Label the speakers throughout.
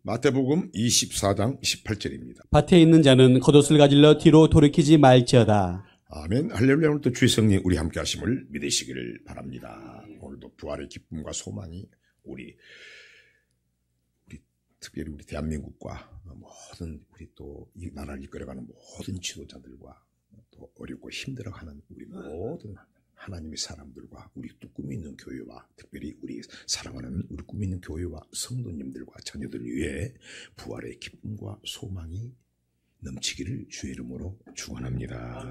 Speaker 1: 마태복음 24장 18절입니다.
Speaker 2: 밭에 있는 자는 겉옷을 가질러 뒤로 돌이키지 말지어다.
Speaker 1: 아멘. 할렐루야. 오늘도 주의 성령 우리 함께 하심을 믿으시기를 바랍니다. 오늘도 부활의 기쁨과 소망이 우리 특별히 우리 대한민국과 모든 우리 또 이 나라를 이끌어가는 모든 지도자들과 또 어렵고 힘들어하는 우리 모든 하나님의 사람들과 우리 또 꿈이 있는 교회와 특별히 우리 사랑하는 우리 꿈이 있는 교회와 성도님들과 자녀들 위해 부활의 기쁨과 소망이 넘치기를 주의 이름으로 축원합니다.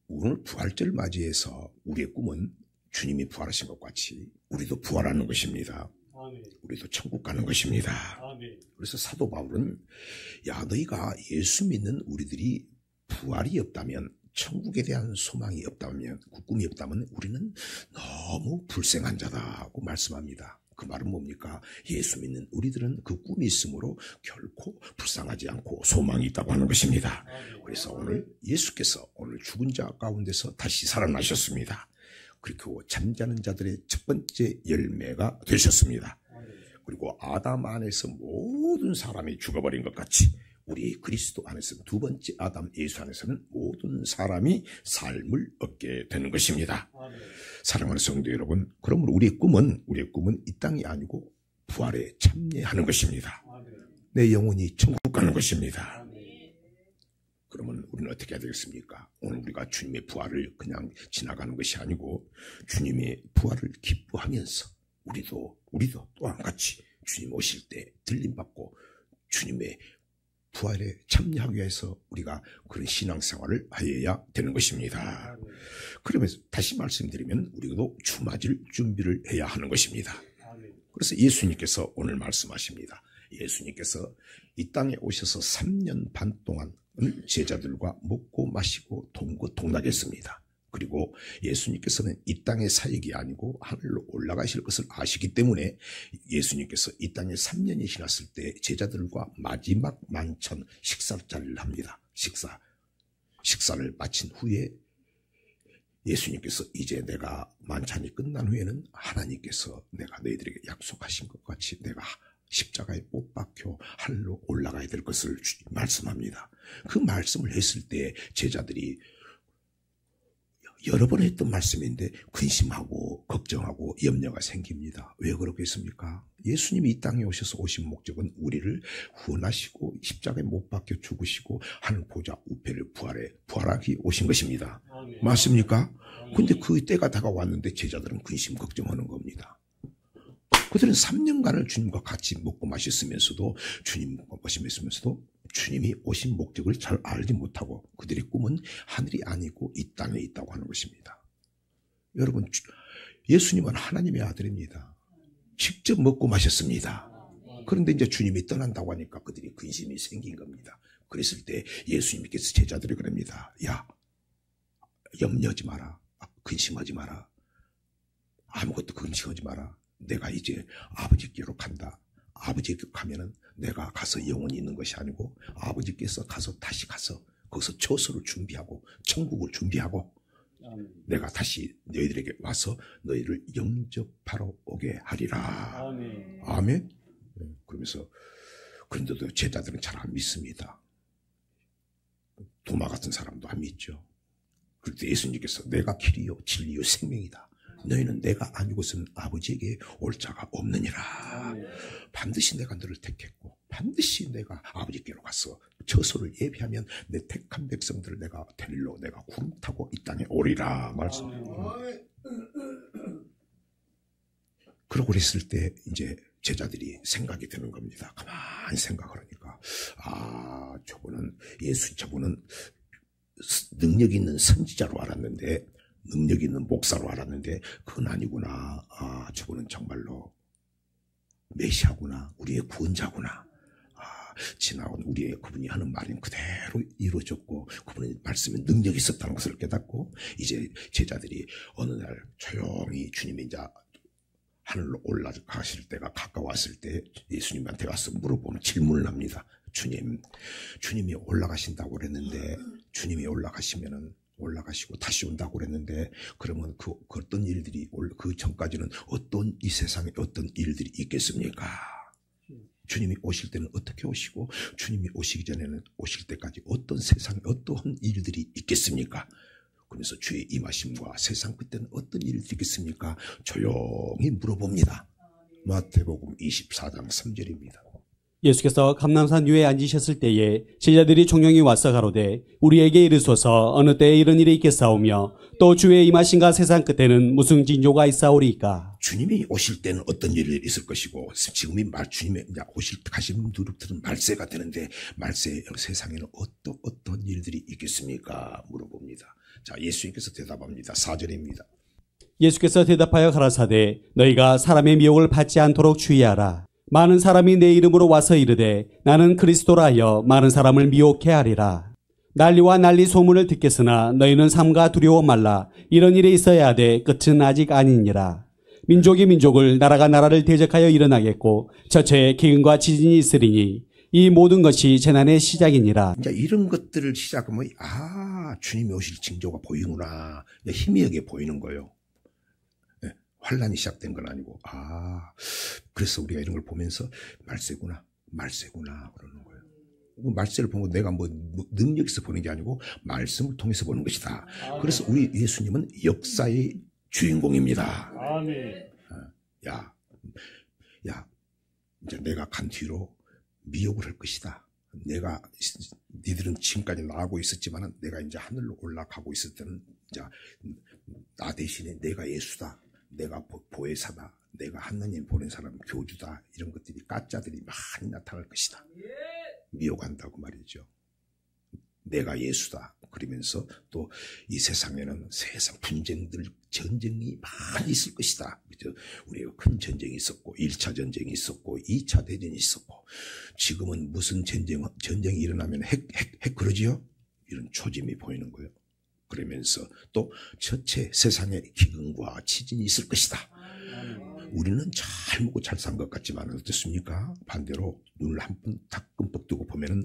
Speaker 1: 오늘 부활절을 맞이해서 우리의 꿈은 주님이 부활하신 것 같이 우리도 부활하는 것입니다. 우리도 천국 가는 것입니다. 그래서 사도 바울은 야 너희가 예수 믿는 우리들이 부활이 없다면 천국에 대한 소망이 없다면 그 꿈이 없다면 우리는 너무 불쌍한 자다고 말씀합니다. 그 말은 뭡니까? 예수 믿는 우리들은 그 꿈이 있으므로 결코 불쌍하지 않고 소망이 있다고 하는 것입니다. 그래서 오늘 예수께서 오늘 죽은 자 가운데서 다시 살아나셨습니다. 그리고 잠자는 자들의 첫 번째 열매가 되셨습니다. 그리고 아담 안에서 모든 사람이 죽어버린 것 같이 우리 그리스도 안에서 두 번째 아담 예수 안에서는 모든 사람이 삶을 얻게 되는 것입니다. 사랑하는 성도 여러분, 그러므로 우리의 꿈은 이 땅이 아니고 부활에 참여하는 것입니다. 내 영혼이 천국 가는 것입니다. 그러면 우리는 어떻게 해야 되겠습니까? 오늘 우리가 주님의 부활을 그냥 지나가는 것이 아니고 주님의 부활을 기뻐하면서 우리도 또한 같이 주님 오실 때 들림받고 주님의 부활에 참여하기 위해서 우리가 그런 신앙생활을 하여야 되는 것입니다. 그러면서 다시 말씀드리면 우리도 주맞을 준비를 해야 하는 것입니다. 그래서 예수님께서 오늘 말씀하십니다. 예수님께서 이 땅에 오셔서 3년 반 동안 제자들과 먹고 마시고 동락했습니다. 그리고 예수님께서는 이 땅의 사역이 아니고 하늘로 올라가실 것을 아시기 때문에 예수님께서 이 땅에 3년이 지났을 때 제자들과 마지막 만찬 식사자리를 합니다. 식사를 마친 후에 예수님께서 이제 내가 만찬이 끝난 후에는 하나님께서 내가 너희들에게 약속하신 것 같이 내가 십자가에 못 박혀 하늘로 올라가야 될 것을 말씀합니다. 그 말씀을 했을 때 제자들이 여러 번 했던 말씀인데 근심하고 걱정하고 염려가 생깁니다. 왜 그렇겠습니까? 예수님이 이 땅에 오신 목적은 우리를 구원하시고 십자가에 못 박혀 죽으시고 하늘 보좌 우편을 부활하기 오신 것입니다. 맞습니까? 근데 그 때가 다가왔는데 제자들은 근심 걱정하는 겁니다. 그들은 3년간을 주님과 같이 먹고 마셨으면서도 주님이 오신 목적을 잘 알지 못하고 그들의 꿈은 하늘이 아니고 이 땅에 있다고 하는 것입니다. 여러분, 예수님은 하나님의 아들입니다. 직접 먹고 마셨습니다. 그런데 이제 주님이 떠난다고 하니까 그들이 근심이 생긴 겁니다. 그랬을 때 예수님께서 제자들이 그럽니다. 야, 염려하지 마라. 근심하지 마라. 아무것도 근심하지 마라. 내가 이제 아버지께로 간다. 아버지께 가면은 내가 가서 영원히 있는 것이 아니고 아버지께서 다시 가서 거기서 처소를 준비하고 천국을 준비하고 내가 다시 너희들에게 와서 너희를 영접하러 오게 하리라. 아멘. 그러면서 그런데도 제자들은 잘 안 믿습니다. 도마 같은 사람도 안 믿죠. 그때 예수님께서 내가 길이요 진리요 생명이다. 너희는 내가 아니고서는 아버지에게 올 자가 없느니라. 반드시 내가 너를 택했고 반드시 내가 아버지께로 가서 처소를 예비하면 내 택한 백성들을 내가 데리러 내가 구름 타고 이 땅에 오리라 말씀합니다. 그러고 그랬을 때 이제 제자들이 생각이 드는 겁니다. 가만히 생각하니까 저분은 능력 있는 선지자로 알았는데 능력 있는 목사로 알았는데 그건 아니구나. 저분은 정말로 메시아구나. 우리의 구원자구나. 지나온 그분이 하는 말은 그대로 이루어졌고 그분의 말씀에 능력이 있었다는 것을 깨닫고 이제 제자들이 어느 날 조용히 주님이 이제 하늘로 올라가실 때가 가까웠을 때 예수님한테 와서 물어보는 질문을 합니다. 주님이 올라가신다고 그랬는데 주님이 올라가시고 다시 온다고 그랬는데 그러면 그 어떤 일들이 그 전까지는 이 세상에 어떤 일들이 있겠습니까? 주님이 오실 때는 어떻게 오시고 주님이 오시기 전에는 오실 때까지 어떤 세상에 어떠한 일들이 있겠습니까? 그러면서 주의 임하심과 세상 끝에는 어떤 일이 있겠습니까? 조용히 물어봅니다. 마태복음 24장 3절입니다.
Speaker 2: 예수께서 감람산 위에 앉으셨을 때에 제자들이 종용이 와서 가로되 우리에게 이르소서 어느 때에 이런 일이 있겠사오며 또 주의 임하신가 세상 끝에는 무슨 징조가 있사오리이까.
Speaker 1: 주님이 오실 때는 어떤 일이 있을 것이고 지금이 주님의 가시는 누룩들은 말세가 되는데 말세 세상에는 어떤 일들이 있겠습니까? 물어봅니다. 자, 예수님께서 대답합니다. 4절입니다.
Speaker 2: 예수께서 대답하여 가라사대 너희가 사람의 미혹을 받지 않도록 주의하라. 많은 사람이 내 이름으로 와서 이르되 나는 그리스도라 하여 많은 사람을 미혹해 하리라. 난리와 난리 소문을 듣겠으나 너희는 삼가 두려워 말라. 이런 일이 있어야 하되 끝은 아직 아니니라. 민족이 민족을 나라가 나라를 대적하여 일어나겠고 저처에 기근과 지진이 있으리니 이 모든 것이 재난의 시작이니라.
Speaker 1: 이제 이런 것들을 시작하면 주님이 오실 징조가 보이구나. 희미하게 보이는 거예요. 환란이 시작된 건 아니고 그래서 우리가 이런 걸 보면서 말세구나 그러는 거예요. 말세를 보면 내가 능력에서 보는 게 아니고 말씀을 통해서 보는 것이다. 그래서 우리 예수님은 역사의 주인공입니다.
Speaker 3: 아멘.
Speaker 1: 야 이제 내가 간 뒤로 미혹을 할 것이다. 니들은 지금까지 나하고 있었지만 내가 이제 하늘로 올라가고 있을 때는 이제 나 대신에 내가 예수다. 내가 보혜사다. 내가 하나님 보낸 사람 교주다. 이런 것들이 가짜들이 많이 나타날 것이다. 미혹한다고 말이죠. 내가 예수다. 그러면서 또 이 세상에는 세상 분쟁들, 전쟁이 많이 있을 것이다. 그죠? 우리가 큰 전쟁이 있었고 1차 전쟁이 있었고 2차 대전이 있었고 지금은 무슨 전쟁이 일어나면 핵 그러지요? 이런 초짐이 보이는 거예요. 그러면서 또 전체 세상에 기근과 지진이 있을 것이다. 우리는 잘 먹고 잘 산 것 같지만 어떻습니까? 반대로 눈을 한 번 딱 끔뻑 뜨고 보면은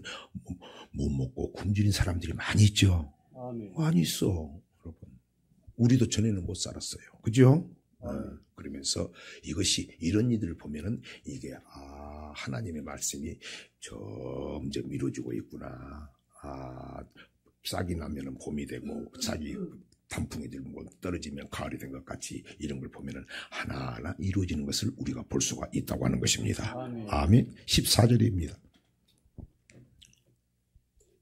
Speaker 1: 못 먹고 굶주린 사람들이 많이 있죠. 많이 있어, 여러분. 우리도 전에는 못 살았어요. 그죠? 그러면서 이런 이들을 보면은 이게 하나님의 말씀이 점점 이루어지고 있구나. 싹이 나면은 봄이 되고 싹이 단풍이 들고 떨어지면 가을이 된 것 같이 이런 걸 보면은 하나하나 이루어지는 것을 우리가 볼 수가 있다고 하는 것입니다. 아멘. 14절입니다.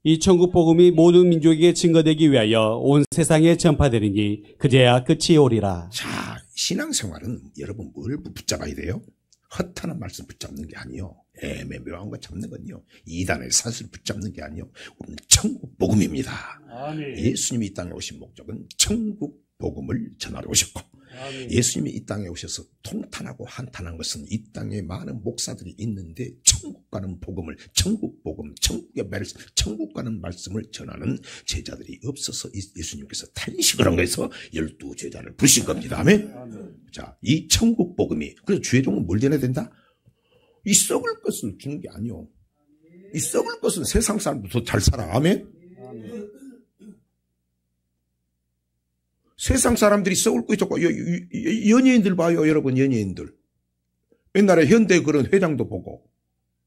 Speaker 2: 이 천국 복음이 모든 민족에게 증거되기 위하여 온 세상에 전파되리니 그제야 끝이 오리라.
Speaker 1: 자, 신앙생활은 여러분 뭘 붙잡아야 돼요? 허탄한 말씀 붙잡는 게 아니요. 애매모호한 거 잡는 건요. 이단의 사슬 붙잡는 게 아니요. 우리는 천국 복음입니다.
Speaker 3: 아멘.
Speaker 1: 예수님이 이 땅에 오신 목적은 천국 복음을 전하러 오셨고
Speaker 3: 아멘.
Speaker 1: 예수님이 이 땅에 오셔서 통탄하고 한탄한 것은 이 땅에 많은 목사들이 있는데 천국 가는 복음을 천국 복음, 천국의 말씀, 천국 가는 말씀을 전하는 제자들이 없어서 예수님께서 탄식을 한 거에서 12제자를 부르신 겁니다. 아멘. 자, 이 천국 복음이 그래서 주의종은 뭘 전해야 된다? 이 썩을 것을 주는 게 아니요. 이 썩을 것은 세상 사람도 더 잘 살아. 아멘. 세상 사람들이 썩을 거 있었고 연예인들 봐요, 여러분. 연예인들 옛날에 현대 그런 회장도 보고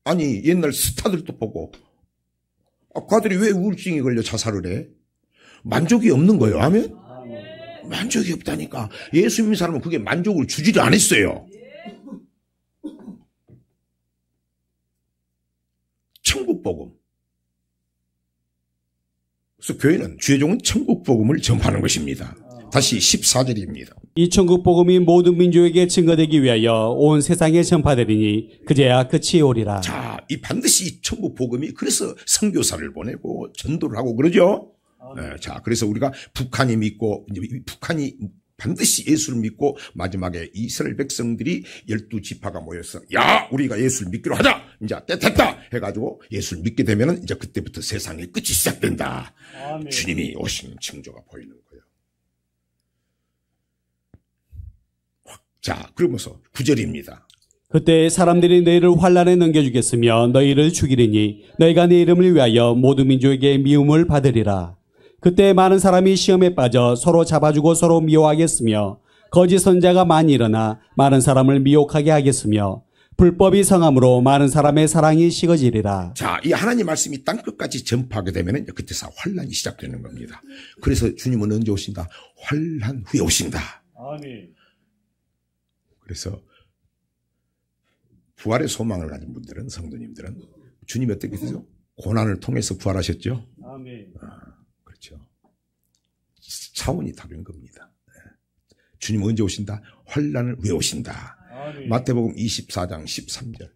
Speaker 1: 아니 옛날 스타들도 보고 그들이 왜 우울증이 걸려 자살을 해? 만족이 없는 거예요. 아멘. 만족이 없다니까. 예수 믿는 사람은 그게 만족을 주지를 않았어요. 천국 복음. 그래서 교회는 주의 종은 천국 복음을 전파하는 것입니다. 다시 14절입니다.
Speaker 2: 이 천국 복음이 모든 민족에게 증거되기 위하여 온 세상에 전파되리니 그제야 끝이 오리라.
Speaker 1: 자, 이 반드시 이 천국 복음이 그래서 선교사를 보내고 전도를 하고 그러죠. 자, 그래서 우리가 북한이 믿고 이제 북한이 반드시 예수를 믿고 마지막에 이스라엘 백성들이 12지파가 모여서 야, 우리가 예수를 믿기로 하자. 이제 때 됐다 해가지고 예수를 믿게 되면은 이제 그때부터 세상의 끝이 시작된다.
Speaker 3: 아멘.
Speaker 1: 주님이 오신 징조가 보이는 거예요. 자, 그러면서 9절입니다.
Speaker 2: 그때 사람들이 너희를 환란에 넘겨주겠으며 너희를 죽이리니 너희가 내 이름을 위하여 모든 민족에게 미움을 받으리라. 그때 많은 사람이 시험에 빠져 서로 잡아주고 서로 미워하겠으며 거짓 선자가 많이 일어나 많은 사람을 미혹하게 하겠으며 불법이 성함으로 많은 사람의 사랑이 식어지리라.
Speaker 1: 자, 이 하나님 말씀이 땅 끝까지 전파하게 되면 그때서 환란이 시작되는 겁니다. 그래서 주님은 언제 오신다? 환란 후에 오신다.
Speaker 2: 아멘.
Speaker 1: 그래서 부활의 소망을 가진 분들은, 성도님들은 주님이 어떻게 되죠? 고난을 통해서 부활하셨죠?
Speaker 2: 아멘.
Speaker 1: 그렇죠. 차원이 다른 겁니다. 주님 언제 오신다? 환란을 후에 오신다. 아멘. 마태복음 24장 13절.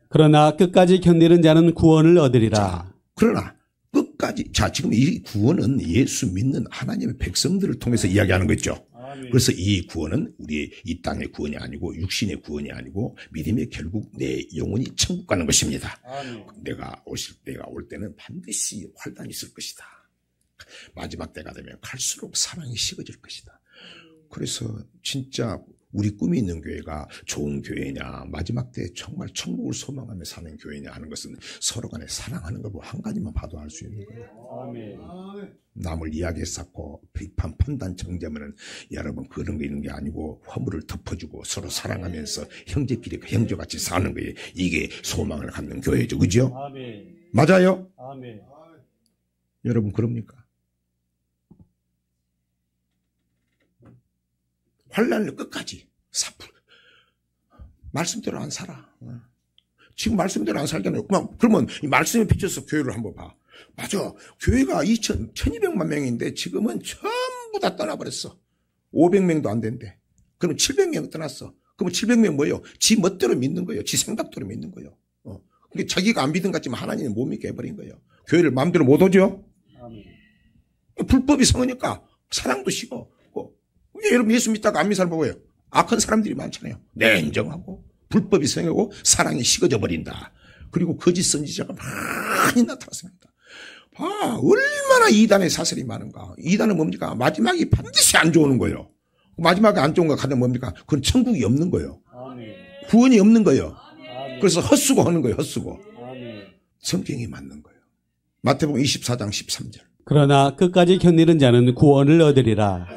Speaker 2: 그러나 끝까지 견디는 자는 구원을 얻으리라.
Speaker 1: 자, 그러나 끝까지, 자, 지금 이 구원은 예수 믿는 하나님의 백성들을 통해서 이야기하는 거죠. 그래서 이 구원은 우리의 이 땅의 구원이 아니고 육신의 구원이 아니고 믿음의 결국 내 영혼이 천국 가는 것입니다. 아멘. 내가 올 때는 반드시 환란이 있을 것이다. 마지막 때가 되면 갈수록 사랑이 식어질 것이다. 그래서 진짜 우리 꿈이 있는 교회가 좋은 교회냐, 마지막 때 정말 천국을 소망하며 사는 교회냐 하는 것은 서로 간에 사랑하는 거 한 가지만 봐도 알 수 있는 거예요. 아멘. 남을 이야기에 쌓고 비판, 판단, 정죄하면 여러분 그런 게 있는 게 아니고 허물을 덮어주고 서로 사랑하면서 형제끼리 형제같이 사는 거예요. 이게 소망을 갖는 교회죠. 그죠? 아멘. 맞아요? 아멘. 여러분 그럽니까? 환란을 끝까지 말씀대로 안 살아. 지금 말씀대로 안 살잖아요. 그러면 이 말씀에 비춰서 교회를 한번 봐. 맞아. 교회가 1200만 명인데 지금은 전부 다 떠나버렸어. 500명도 안 된대. 그럼 700명 떠났어. 그럼 700명 뭐예요? 지 멋대로 믿는 거예요. 지 생각대로 믿는 거예요. 그러니까 자기가 안 믿은 것 같지만 하나님은 못 믿게 해버린 거예요. 교회를 마음대로 못 오죠? 불법이 성으니까 사랑도 식어. 여러분 예수 믿다가 안 믿는 사람 보고요. 악한 사람들이 많잖아요. 냉정하고 불법이 성하고 사랑이 식어져 버린다. 그리고 거짓 선지자가 많이 나타났습니다. 얼마나 이단의 사설이 많은가. 이단은 뭡니까? 마지막이 반드시 안 좋은 거예요. 마지막에 안 좋은 거 가면 뭡니까? 그건 천국이 없는 거예요. 구원이 없는 거예요. 그래서 헛수고 하는 거예요. 헛수고. 성경이 맞는 거예요. 마태복음 24장 13절.
Speaker 2: 그러나 끝까지 견디는 자는 구원을 얻으리라.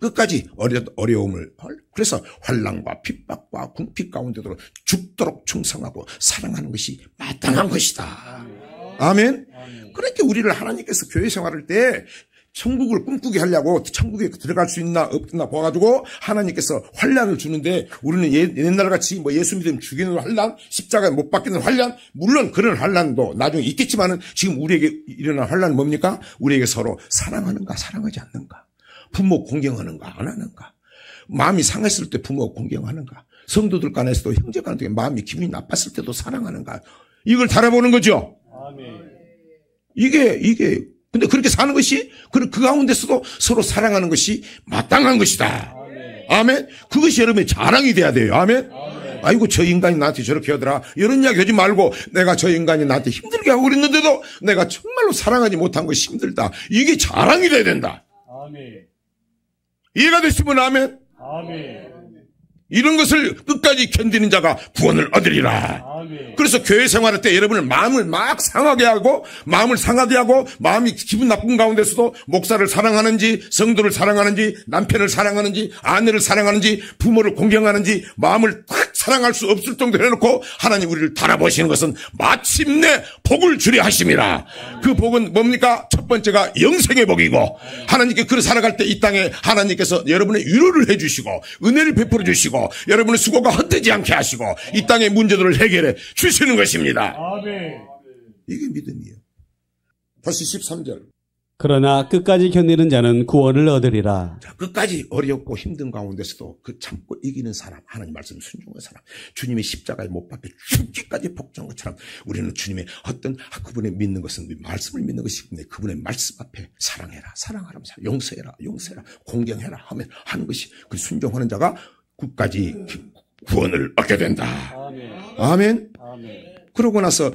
Speaker 1: 끝까지 어려움을, 그래서 환난과 핍박과 궁핍 가운데도 죽도록 충성하고 사랑하는 것이 마땅한 것이다. 아멘. 그러니까 우리를 하나님께서 교회 생활할 때 천국을 꿈꾸게 하려고 천국에 들어갈 수 있나 없나 봐가지고 하나님께서 환난을 주는데 우리는 옛날같이 뭐 예수 믿으면 죽이는 환난, 십자가에 못 박히는 환난, 물론 그런 환난도 나중에 있겠지만은 지금 우리에게 일어난 환난은 뭡니까? 우리에게 서로 사랑하는가 사랑하지 않는가, 부모 공경하는가 안 하는가, 마음이 상했을 때 부모 공경하는가, 성도들 간에서도 형제 간에 마음이 기분이 나빴을 때도 사랑하는가, 이걸 달아보는 거죠. 아멘. 이게 근데 그렇게 사는 것이 그 가운데서도 서로 사랑하는 것이 마땅한 것이다. 아멘. 아멘. 그것이 여러분의 자랑이 돼야 돼요. 아멘. 아멘. 아이고 저 인간이 나한테 저렇게 하더라. 이런 이야기 하지 말고 내가 저 인간이 나한테 힘들게 하고 그랬는데도 내가 정말로 사랑하지 못한 것이 힘들다. 이게 자랑이 돼야 된다. 아멘. 이해가 됐으면 아멘. 아멘. 이런 것을 끝까지 견디는 자가 구원을 얻으리라. 아멘. 그래서 교회 생활할 때 여러분을 마음을 막 상하게 하고 마음을 상하게 하고 마음이 기분 나쁜 가운데서도 목사를 사랑하는지 성도를 사랑하는지 남편을 사랑하는지 아내를 사랑하는지 부모를 공경하는지 마음을 딱 사랑할 수 없을 정도로 해놓고 하나님 우리를 달아보시는 것은 마침내 복을 주려 하심이라. 그 복은 뭡니까? 첫 번째가 영생의 복이고 하나님께 그를 살아갈 때 이 땅에 하나님께서 여러분의 위로를 해주시고 은혜를 베풀어 주시고 여러분의 수고가 헛되지 않게 하시고 이 땅의 문제들을 해결해 주시는 것입니다. 아멘. 이게 믿음이에요. 다시 13절.
Speaker 2: 그러나 끝까지 견디는 자는 구원을 얻으리라.
Speaker 1: 자, 끝까지 어렵고 힘든 가운데서도 그 참고 이기는 사람, 하나님 말씀 순종한 사람, 주님의 십자가에 못 박혀 죽기까지 복종한 것처럼 우리는 주님의 어떤 그분의 믿는 것은 말씀을 믿는 것이기 때문에 그분의 말씀 앞에 사랑해라, 사랑하라, 용서해라, 공경해라 하는 것이 그 순종하는 자가 끝까지 구원을 얻게 된다. 아멘. 아멘. 그러고 나서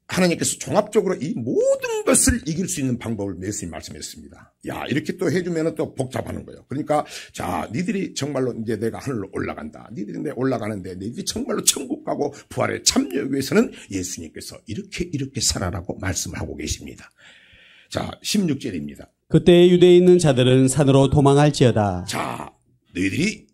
Speaker 1: 하나님께서 종합적으로 이 모든 것을 이길 수 있는 방법을 예수님 말씀했습니다. 야, 이렇게 또 해주면 또 복잡하는 거예요. 그러니까, 자, 니들이 정말로 이제 내가 하늘로 올라간다. 니들이 올라가는데 니들이 정말로 천국 가고 부활에 참여하기 위해서는 예수님께서 이렇게 살아라고 말씀을 하고 계십니다. 자, 16절입니다.
Speaker 2: 그때 유대에 있는 자들은 산으로 도망할지어다.
Speaker 1: 자, 너희들이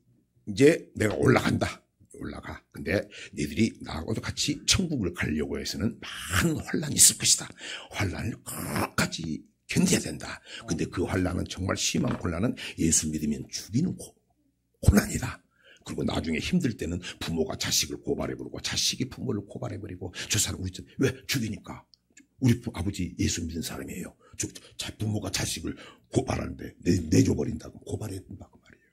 Speaker 1: 이제 내가 올라간다. 올라가. 근데 너희들이 나하고도 같이 천국을 가려고 해서는 많은 환란이 있을 것이다. 환란을 끝까지 견뎌야 된다. 근데 그 환란은 정말 심한 혼란은 예수 믿으면 죽이는 고난이다. 그리고 나중에 힘들 때는 부모가 자식을 고발해버리고 자식이 부모를 고발해버리고 저 사람 우리 집 왜 죽이니까 우리 아버지 예수 믿는 사람이에요. 부모가 자식을 고발하는데 내줘버린다고 고발해준다고 말이에요.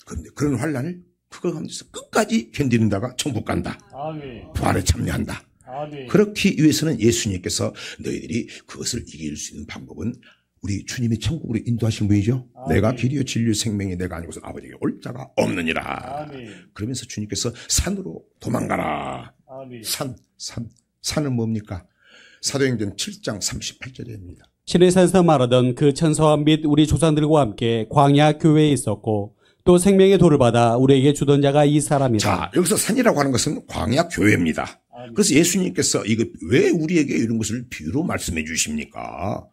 Speaker 1: 그런데 그런 환란을 그걸 하면서 끝까지 견디는 자가 천국 간다. 아멘. 부활에 참여한다. 아멘. 그렇기 위해서는 예수님께서 너희들이 그것을 이길 수 있는 방법은 우리 주님이 천국으로 인도하신 분이죠. 아멘. 내가 길이요 진리요 생명이 내가 아니고서 아버지에게 올 자가 없느니라. 아멘. 그러면서 주님께서 산으로 도망가라. 아멘. 산은 뭡니까? 사도행전 7장 38절입니다.
Speaker 2: 시내산에서 말하던 그 천사와 및 우리 조상들과 함께 광야 교회에 있었고 또 생명의 돌을 받아 우리에게 주던 자가 이 사람이다.
Speaker 1: 자, 여기서 산이라고 하는 것은 광야 교회입니다. 그래서 예수님께서 이거 왜 우리에게 이런 것을 비유로 말씀해 주십니까?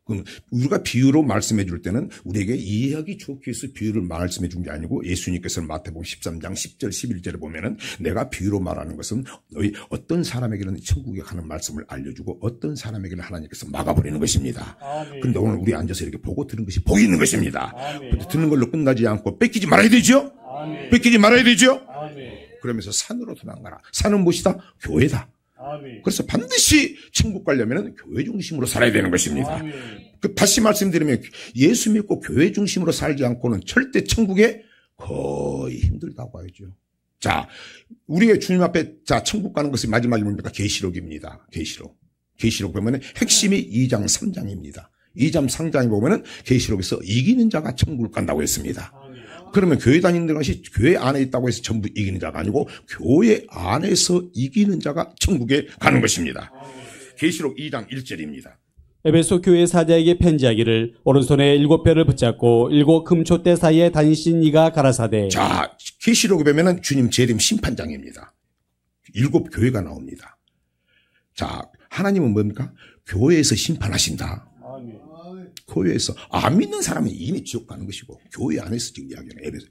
Speaker 1: 그럼 우리가 비유로 말씀해 줄 때는 우리에게 이해하기 좋게 해서 비유를 말씀해 준 게 아니고 예수님께서는 마태복음 13장 10절 11절에 보면은 내가 비유로 말하는 것은 너희 어떤 사람에게는 천국에 가는 말씀을 알려주고 어떤 사람에게는 하나님께서 막아버리는 것입니다. 그런데 오늘 우리 앉아서 이렇게 보고 들은 것이 복이 있는 것입니다. 근데 듣는 걸로 끝나지 않고 뺏기지 말아야 되죠? 뺏기지 말아야 되죠? 그러면서 산으로 도망가라. 산은 무엇이다? 교회다. 그래서 반드시 천국 가려면 교회 중심으로 살아야 되는 것입니다. 다시 말씀드리면 예수 믿고 교회 중심으로 살지 않고는 절대 천국에 거의 힘들다고 하죠. 자, 우리의 주님 앞에 천국 가는 것이 마지막이 뭡니까? 계시록입니다. 계시록 보면 핵심이 2장 3장입니다. 2장 3장에 보면 계시록에서 이기는 자가 천국을 간다고 했습니다. 그러면 교회 다니는 것이 교회 안에 있다고 해서 전부 이기는 자가 아니고 교회 안에서 이기는 자가 천국에 가는 것입니다. 계시록 2장 1절입니다.
Speaker 2: 에베소 교회 사자에게 편지하기를 오른손에 7별을 붙잡고 7 금초대 사이에 다니신 이가 가라사대.
Speaker 1: 자, 계시록에 보면은 주님 재림 심판장입니다. 7 교회가 나옵니다. 자, 하나님은 뭡니까? 교회에서 심판하신다. 교회에서 안 믿는 사람은 이미 지옥 가는 것이고 교회 안에서 지금 이야기하는 에베소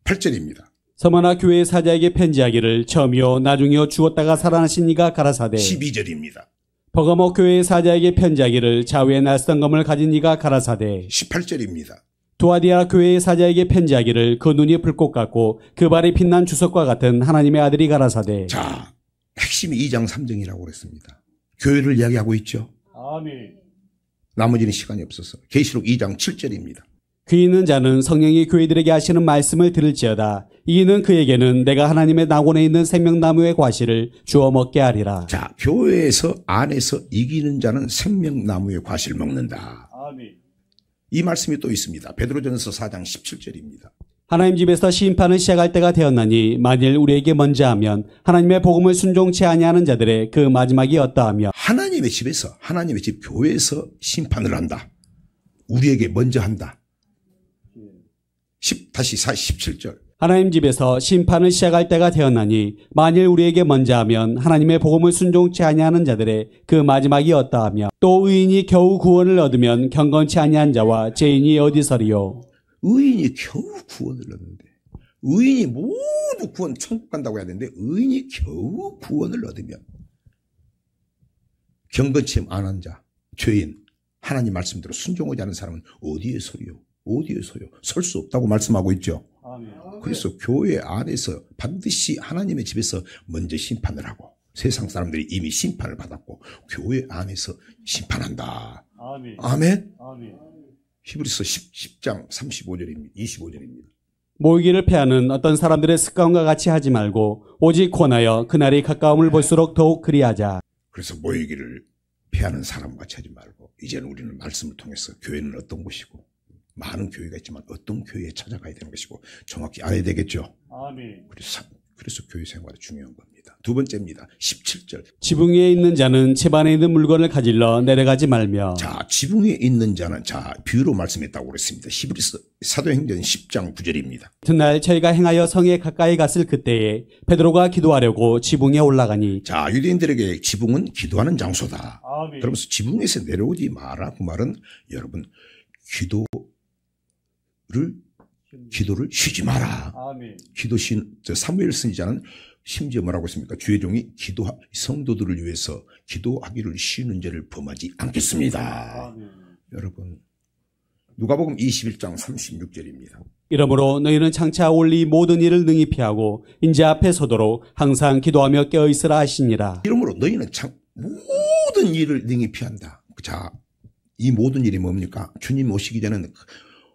Speaker 1: 8절입니다.
Speaker 2: 서머나 교회 사자에게 편지하기를 처음이요 나중이요 죽었다가 살아나신 이가 가라사대.
Speaker 1: 12절입니다.
Speaker 2: 버가모 교회 사자에게 편지하기를 좌우에 낯선 검을 가진 이가 가라사대.
Speaker 1: 18절입니다.
Speaker 2: 두아디아 교회의 사자에게 편지하기를 그 눈이 불꽃 같고 그 발이 빛난 주석과 같은 하나님의 아들이 가라사대.
Speaker 1: 자, 핵심이 2장 3장이라고 그랬습니다. 교회를 이야기하고 있죠. 아멘. 나머지는 시간이 없어서 계시록 2장 7절입니다.
Speaker 2: 귀 있는 자는 성령이 교회들에게 하시는 말씀을 들을지어다. 이는 그에게는 내가 하나님의 낙원에 있는 생명나무의 과실을 주워 먹게 하리라.
Speaker 1: 자, 교회에서 안에서 이기는 자는 생명나무의 과실을 먹는다. 아멘. 이 말씀이 또 있습니다. 베드로전서 4장 17절입니다.
Speaker 2: 하나님 집에서 심판을 시작할 때가 되었나니 만일 우리에게 먼저 하면 하나님의 복음을 순종치 아니하는 자들의 그 마지막이 어떠하며.
Speaker 1: 하나님의 집에서 하나님의 집 교회에서 심판을 한다. 우리에게 먼저 한다. 다시 17절.
Speaker 2: 하나님 집에서 심판을 시작할 때가 되었나니 만일 우리에게 먼저 하면 하나님의 복음을 순종치 아니하는 자들의 그 마지막이 어떠하며. 또 의인이 겨우 구원을 얻으면 경건치 아니한 자와 죄인이 어디서리요.
Speaker 1: 의인이 겨우 구원을 얻는데 의인이 모두 구원 천국 간다고 해야 되는데 의인이 겨우 구원을 얻으면 경건치 않은 자, 죄인, 하나님 말씀대로 순종하지 않은 사람은 어디에 서리요? 어디에 서요? 설 수 없다고 말씀하고 있죠. 그래서 교회 안에서 반드시 하나님의 집에서 먼저 심판을 하고 세상 사람들이 이미 심판을 받았고 교회 안에서 심판한다. 아멘. 아멘. 아멘. 히브리서 10장 35절입니다. 25절입니다.
Speaker 2: 모이기를 패하는 어떤 사람들의 습관과 같이 하지 말고 오직 권하여 그날이 가까움을 볼수록 더욱 그리하자.
Speaker 1: 그래서 모이기를 패하는 사람과 같이 하지 말고 이제는 우리는 말씀을 통해서 교회는 어떤 곳이고 많은 교회가 있지만 어떤 교회에 찾아가야 되는 것이고 정확히 알아야 되겠죠. 아멘. 그래서 교회 생활이 중요한 겁니다. 두 번째입니다. 17절.
Speaker 2: 지붕 위에 있는 자는 집안에 있는 물건을 가질러 내려가지 말며.
Speaker 1: 자, 지붕 위에 있는 자는 비유로 말씀했다고 그랬습니다. 히브리서 사도행전 10장 9절입니다.
Speaker 2: 그날 저희가 행하여 성에 가까이 갔을 그때에 베드로가 기도하려고 지붕에 올라가니.
Speaker 1: 자, 유대인들에게 지붕은 기도하는 장소다. 아멘. 그러면서 지붕에서 내려오지 마라. 그 말은 여러분 기도를 기도를 쉬지 마라.
Speaker 2: 아멘.
Speaker 1: 사무엘 선지자는 심지어 뭐라고 했습니까? 주의 종이 성도들을 위해서 기도하기를 쉬는 죄를 범하지 않겠습니다.
Speaker 2: 아멘.
Speaker 1: 여러분, 누가복음 21장 36절입니다.
Speaker 2: 이러므로 너희는 장차 올리 모든 일을 능히 피하고 인재 앞에 서도록 항상 기도하며 깨어있으라 하시니라.
Speaker 1: 이러므로 너희는 모든 일을 능히 피한다. 자, 이 모든 일이 뭡니까? 주님 오시기 전에는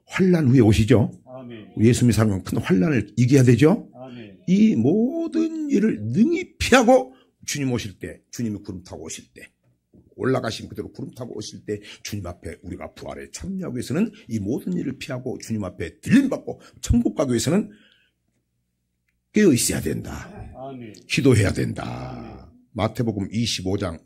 Speaker 1: 환난 후에 오시죠.
Speaker 2: 아멘.
Speaker 1: 예수님이 사는 큰 환난을 이겨야 되죠.
Speaker 2: 아멘.
Speaker 1: 이 모든 일을 능히 피하고 주님 오실 때, 주님이 구름 타고 오실 때, 올라가신 그대로 구름 타고 오실 때 주님 앞에 우리가 부활에 참여하기 위해서는 이 모든 일을 피하고 주님 앞에 들림받고 천국 가기 위해서는 깨어 있어야 된다.
Speaker 2: 아멘.
Speaker 1: 기도해야 된다. 마태복음 25장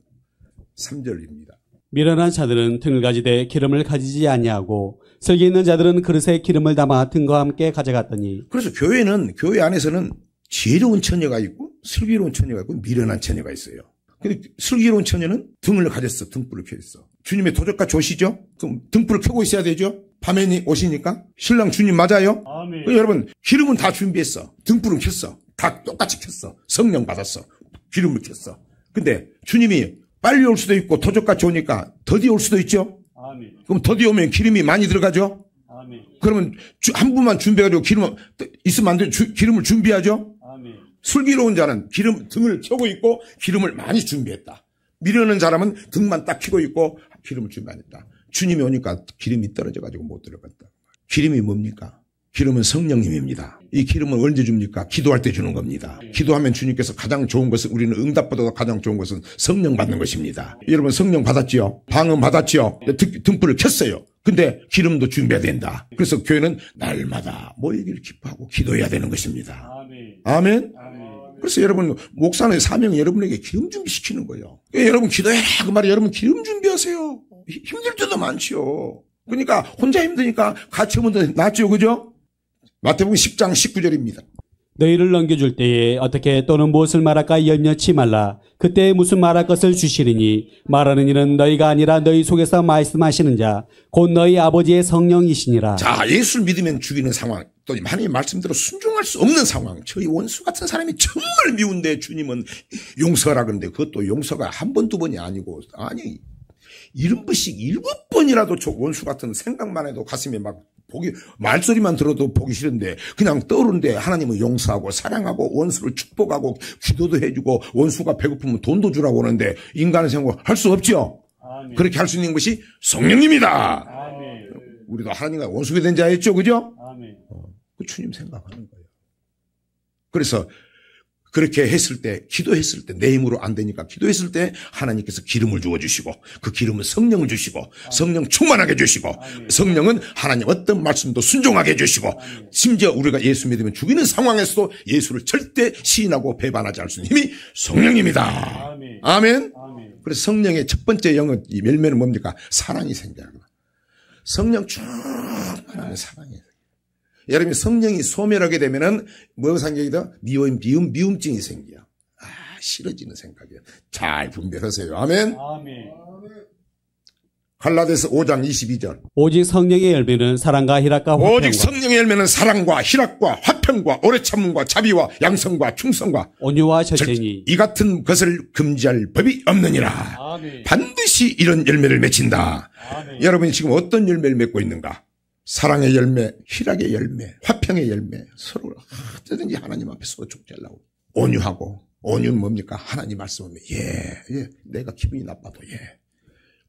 Speaker 1: 3절입니다.
Speaker 2: 미련한 자들은 등을 가지되 기름을 가지지 아니하고 슬기 있는 자들은 그릇에 기름을 담아 등과 함께 가져갔더니.
Speaker 1: 그래서 교회 안에서는 지혜로운 처녀가 있고 슬기로운 처녀가 있고 미련한 처녀가 있어요. 근데 슬기로운 처녀는 등을 가졌어. 등불을 켜있어. 주님의 도적같이 오시죠? 그럼 등불을 켜고 있어야 되죠? 밤에 오시니까. 신랑 주님 맞아요?
Speaker 2: 아멘.
Speaker 1: 여러분, 기름은 다 준비했어. 등불은 켰어. 다 똑같이 켰어. 성령 받았어. 기름을 켰어. 근데 주님이 빨리 올 수도 있고 도적같이 오니까 더디 올 수도 있죠?
Speaker 2: 아멘.
Speaker 1: 그럼 더디 오면 기름이 많이 들어가죠?
Speaker 2: 아멘.
Speaker 1: 그러면 한 분만 준비해가지고 기름 있으면 안 돼. 기름을 준비하죠?
Speaker 2: 아멘.
Speaker 1: 슬기로운 자는 등을 켜고 있고 기름을 많이 준비했다. 미련한 사람은 등만 딱 켜고 있고 기름을 준비 안 했다. 주님이 오니까 기름이 떨어져가지고 못 들어갔다. 기름이 뭡니까? 기름은 성령님입니다. 이 기름은 언제 줍니까? 기도할 때 주는 겁니다. 기도하면 주님께서 가장 좋은 것은, 우리는 응답보다 가장 좋은 것은 성령 받는 것입니다. 여러분 성령 받았지요? 방언 받았지요? 등불을 켰어요. 근데 기름도 준비해야 된다. 그래서 교회는 날마다 모이기를 기뻐하고 기도해야 되는 것입니다. 아멘. 그래서 여러분 목사의 사명이 여러분에게 기름 준비시키는 거예요. 여러분 기도해라 그 말이, 여러분 기름 준비하세요. 힘들 때도 많지요. 그러니까 혼자 힘드니까 같이 오면 더 낫죠. 그죠? 마태복음 10장 19절입니다.
Speaker 2: 너희를 넘겨줄 때에 어떻게 또는 무엇을 말할까 염려치 말라. 그때 무슨 말할 것을 주시리니 말하는 이는 너희가 아니라 너희 속에서 말씀하시는 자 곧 너희 아버지의 성령이시니라.
Speaker 1: 자, 예수를 믿으면 죽이는 상황, 또 하나님의 말씀대로 순종할 수 없는 상황, 저희 원수 같은 사람이 정말 미운데 주님은 용서하라 그러는데 그것도 용서가 한 번, 두 번이 아니고, 아니 70번씩 7번이라도 원수 같은 생각만 해도 가슴에 막 말소리만 들어도 보기 싫은데 그냥 떠오르는데 하나님은 용서하고 사랑하고 원수를 축복하고 기도도 해주고 원수가 배고프면 돈도 주라고 하는데 인간의 생각 할 수 없죠. 아멘. 그렇게 할 수 있는 것이 성령님이다. 아멘. 우리도 하나님과 원수가 된 자였죠. 그죠? 아멘. 그 주님 생각하는 거예요. 그래서 그렇게 했을 때, 기도했을 때, 내 힘으로 안 되니까 기도했을 때 하나님께서 기름을 주어주시고 그 기름은 성령을 주시고 성령 충만하게 해주시고 성령은 하나님 어떤 말씀도 순종하게 해주시고 심지어 우리가 예수 믿으면 죽이는 상황에서도 예수를 절대 시인하고 배반하지 않을 수 있는 힘이 성령입니다. 아멘. 그래서 성령의 첫 번째 열매는 뭡니까? 사랑이 생겨야 합니다. 성령 충만한 사랑이에요. 여러분이 성령이 소멸하게 되면은 뭐가 생기다? 미움증이 생겨. 싫어지는 생각이에요. 잘 분별하세요. 아멘. 아멘. 갈라디아서 5장 22절.
Speaker 2: 오직 성령의 열매는 사랑과 희락과 화평과.
Speaker 1: 오직 성령의 열매는 사랑과 희락과 화평과 오래 참음과 자비와 양성과 충성과
Speaker 2: 온유와 절제니
Speaker 1: 이 같은 것을 금지할 법이 없느니라. 아멘. 반드시 이런 열매를 맺힌다. 아멘. 여러분이 지금 어떤 열매를 맺고 있는가? 사랑의 열매, 희락의 열매, 화평의 열매, 서로 어쩌든지 하나님 앞에 서로 축제하려고. 온유하고, 온유는 뭡니까? 하나님 말씀하면 예, 내가 기분이 나빠도 예.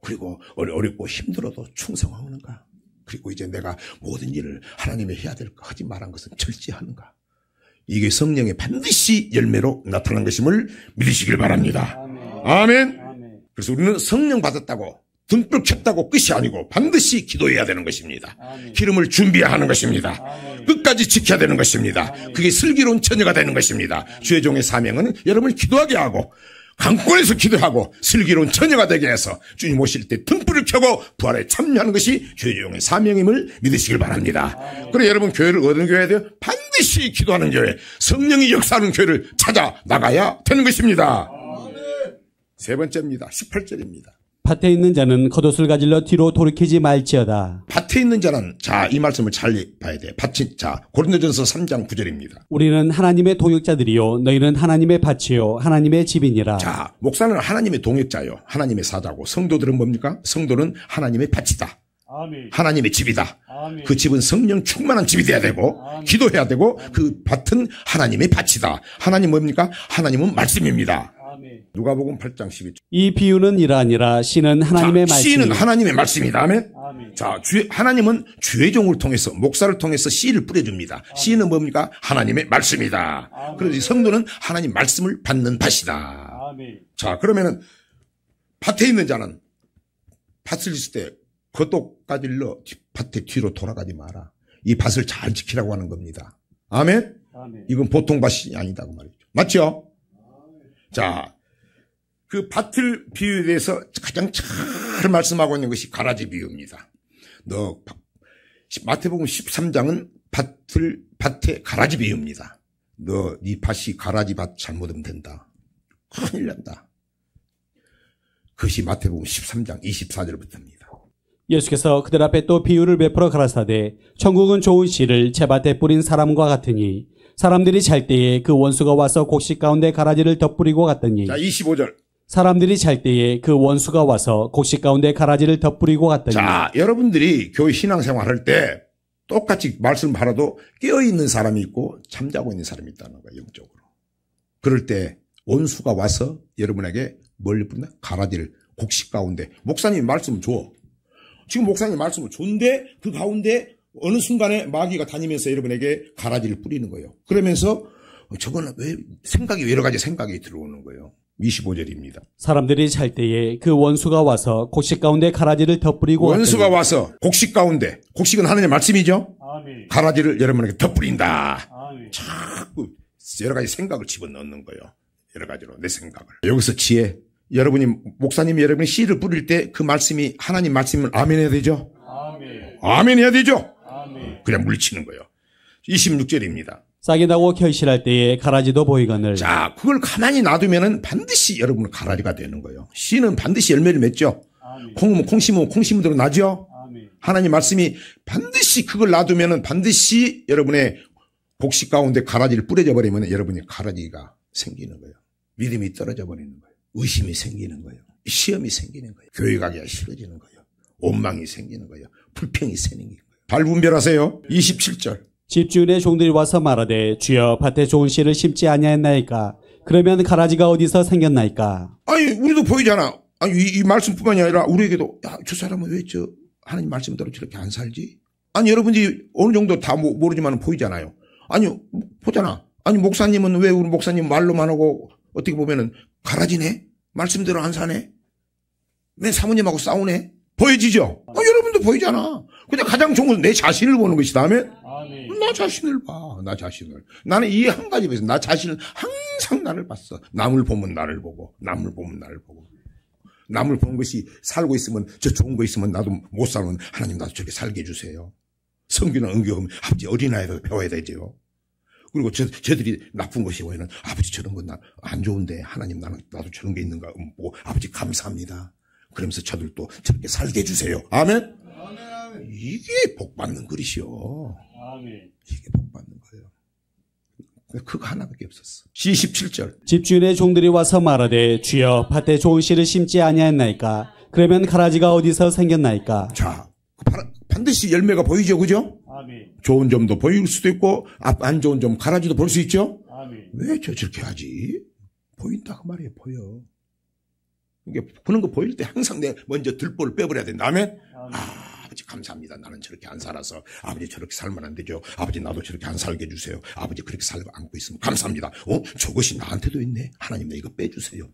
Speaker 1: 그리고 어렵고 힘들어도 충성하는가? 그리고 이제 내가 모든 일을 하나님이 해야 될 거 하지 말한 것은 절제하는가? 이게 성령의 반드시 열매로 나타난 것임을 믿으시길 바랍니다. 아멘. 그래서 우리는 성령 받았다고 등불 켰다고 끝이 아니고 반드시 기도해야 되는 것입니다. 아멘. 기름을 준비해야 하는 것입니다. 아멘. 끝까지 지켜야 되는 것입니다. 아멘. 그게 슬기로운 처녀가 되는 것입니다. 주의 종의 사명은 여러분을 기도하게 하고 강권에서 기도하고 슬기로운 처녀가 되게 해서 주님 오실 때 등불을 켜고 부활에 참여하는 것이 주의 종의 사명임을 믿으시길 바랍니다. 그래 여러분 교회를 어느 교회에 돼요? 반드시 기도하는 교회, 성령이 역사하는 교회를 찾아 나가야 되는 것입니다. 아멘. 세 번째입니다. 18절입니다.
Speaker 2: 밭에 있는 자는 겉옷을 가질러 뒤로 돌이키지 말지어다.
Speaker 1: 밭에 있는 자는, 자, 이 말씀을 잘 봐야 돼. 밭이, 자, 고린도전서 3장 9절입니다.
Speaker 2: 우리는 하나님의 동역자들이요 너희는 하나님의 밭이요 하나님의 집이니라.
Speaker 1: 자, 목사는 하나님의 동역자요. 하나님의 사자고, 성도들은 뭡니까? 성도는 하나님의 밭이다.
Speaker 2: 아멘.
Speaker 1: 하나님의 집이다.
Speaker 2: 아멘.
Speaker 1: 그 집은 성령 충만한 집이 돼야 되고,
Speaker 2: 아멘.
Speaker 1: 기도해야 되고, 그 밭은 하나님의 밭이다. 하나님 뭡니까? 하나님은 말씀입니다.
Speaker 2: 아멘.
Speaker 1: 누가복음 8장 12절.
Speaker 2: 이 비유는 이러하니라. 씨는 하나님의 말씀.
Speaker 1: 씨는 하나님의 말씀이다. 아멘.
Speaker 2: 아멘.
Speaker 1: 자, 하나님은 주의 종을 통해서, 목사를 통해서 씨를 뿌려줍니다. 씨는 뭡니까? 하나님의 말씀이다.
Speaker 2: 아멘.
Speaker 1: 그래서 성도는 하나님 말씀을 받는 밭이다.
Speaker 2: 아멘.
Speaker 1: 자, 그러면은 밭에 있는 자는 밭을 있을 때 겉옷 가질러 밭에 뒤로 돌아가지 마라. 이 밭을 잘 지키라고 하는 겁니다. 아멘?
Speaker 2: 아멘.
Speaker 1: 이건 보통 밭이 아니다고 말이죠. 맞죠? 자, 그 밭을 비유에 대해서 가장 잘 말씀하고 있는 것이 가라지 비유입니다. 마태복음 13장은 밭의 가라지 비유입니다. 네 밭이 가라지 밭 잘못하면 된다. 큰일 난다. 그것이 마태복음 13장 24절부터입니다.
Speaker 2: 예수께서 그들 앞에 또 비유를 베풀어 가라사대 천국은 좋은 씨를 제 밭에 뿌린 사람과 같으니 사람들이 잘 때에 그 원수가 와서 곡식 가운데 가라지를 덧뿌리고 갔더니
Speaker 1: 자, 25절.
Speaker 2: 사람들이 잘 때에 그 원수가 와서 곡식 가운데 가라지를 덧뿌리고 갔더니.
Speaker 1: 자, 여러분들이 교회 신앙생활 할 때 똑같이 말씀 바라도 깨어있는 사람이 있고 잠자고 있는 사람이 있다는 거예요. 영적으로. 그럴 때 원수가 와서 여러분에게 뭘 뿌린다? 가라지를 곡식 가운데. 목사님 말씀 줘. 지금 목사님 말씀을 줬는데 그 가운데 어느 순간에 마귀가 다니면서 여러분에게 가라지를 뿌리는 거예요. 그러면서 저거는 왜 생각이 여러 가지 생각이 들어오는 거예요. 25절입니다.
Speaker 2: 사람들이 잘 때에 그 원수가 와서 곡식 가운데 가라지를 덧뿌리고
Speaker 1: 원수가 와서 곡식 가운데, 곡식은 하나님의 말씀이죠.
Speaker 2: 아멘.
Speaker 1: 가라지를 여러분에게 덧뿌린다.
Speaker 2: 아멘.
Speaker 1: 자꾸 여러 가지 생각을 집어넣는 거예요. 여러 가지로 내 생각을. 여기서 지혜. 목사님이 여러분이 씨를 뿌릴 때 그 말씀이 하나님 말씀을 아멘 해야 되죠?
Speaker 2: 아멘.
Speaker 1: 아멘 해야 되죠?
Speaker 2: 아멘.
Speaker 1: 그냥 물리치는 거예요. 26절입니다.
Speaker 2: 싹이 나고 결실할 때에 가라지도 보이거늘.
Speaker 1: 자, 그걸 가만히 놔두면은 반드시 여러분은 가라지가 되는 거예요. 씨는 반드시 열매를 맺죠?
Speaker 2: 아멘.
Speaker 1: 콩은 콩 심으면 대로 나죠?
Speaker 2: 아멘.
Speaker 1: 하나님 말씀이 반드시 그걸 놔두면은 반드시 여러분의 곡식 가운데 가라지를 뿌려져 버리면 여러분이 가라지가 생기는 거예요. 믿음이 떨어져 버리는 거예요. 의심이 생기는 거예요. 시험이 생기는 거예요. 교회 가기가 싫어지는 거예요. 원망이 생기는 거예요. 불평이 생기는 거예요. 잘 분별하세요. 27절.
Speaker 2: 집주인의 종들이 와서 말하되 주여 밭에 좋은 씨를 심지 아니하였나이까. 그러면 가라지가 어디서 생겼나이까.
Speaker 1: 아니 우리도 보이잖아. 아니 이 말씀뿐만이 아니라 우리에게도 야, 저 사람은 왜 저 하나님 말씀대로 저렇게 안 살지? 아니 여러분들이 어느 정도 다 모르지만 보이잖아요. 아니 보잖아. 아니 목사님은 왜 우리 목사님 말로만 하고 어떻게 보면은 가라지네? 말씀대로 안 사네? 왜 사모님하고 싸우네? 보여지죠? 여러분도 보이잖아. 근데 가장 좋은 건 내 자신을 보는 것이 다음에 나 자신을 봐. 나 자신을. 나는 이 한 가지 에서 나 자신을 항상 나를 봤어. 남을 보면 나를 보고 남을 보면 나를 보고 남을 보는 것이 살고 있으면 저 좋은 거 있으면 나도 못 살면 하나님 나도 저렇게 살게 해주세요. 성기나 은교하면 아버지 어린아이도 배워야 되죠. 그리고 저들이 나쁜 것이 오면은 아버지 저런 건 안 좋은데 하나님 나도 저런 게 있는가 뭐 아버지 감사합니다. 그러면서 저들도 저렇게 살게 해주세요. 아멘. 아멘. 이게 복 받는 그릇이요. 아멘. 이게 복 받는 거예요. 그거 하나밖에 없었어. 27절.
Speaker 2: 집주인의 종들이 와서 말하되 주여 밭에 좋은 씨를 심지 아니하였나이까. 그러면 가라지가 어디서 생겼나이까.
Speaker 1: 자, 반드시 열매가 보이죠, 그죠?
Speaker 2: 아멘.
Speaker 1: 좋은 점도 보일 수도 있고 안 좋은 점 가라지도 볼 수 있죠.
Speaker 2: 아멘.
Speaker 1: 왜 저렇게 하지? 보인다 그 말이에요. 보여. 이게 그런 거 보일 때 항상 내 먼저 들보를 빼버려야 된다. 아멘. 아버지 감사합니다. 나는 저렇게 안 살아서 아버지 저렇게 살면 안 되죠. 아버지 나도 저렇게 안 살게 해주세요. 아버지 그렇게 살고 안고 있으면 감사합니다. 저것이 나한테도 있네. 하나님 나 이거 빼주세요.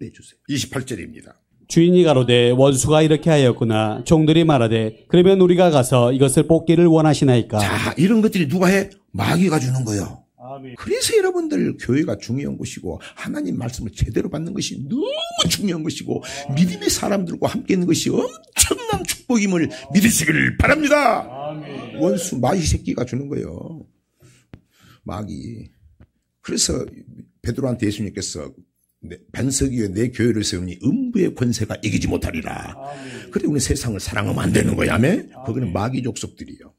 Speaker 1: 28절입니다.
Speaker 2: 주인이 가로되 원수가 이렇게 하였구나. 종들이 말하되 그러면 우리가 가서 이것을 뽑기를 원하시나이까.
Speaker 1: 자, 이런 것들이 누가 해? 마귀가 주는 거예요.
Speaker 2: 아멘.
Speaker 1: 그래서 여러분들 교회가 중요한 것이고 하나님 말씀을 제대로 받는 것이 너무 중요한 것이고 믿음의 사람들과 함께 있는 것이 엄청난 축복임을 믿으시길 바랍니다. 아멘. 원수 마귀 새끼가 주는 거예요. 마귀. 그래서 베드로한테 예수님께서 반석 위에 내 교회를 세우니 음부의 권세가 이기지 못하리라. 그래 우리 세상을 사랑하면 안 되는 거야. 그거는 마귀 족속들이요.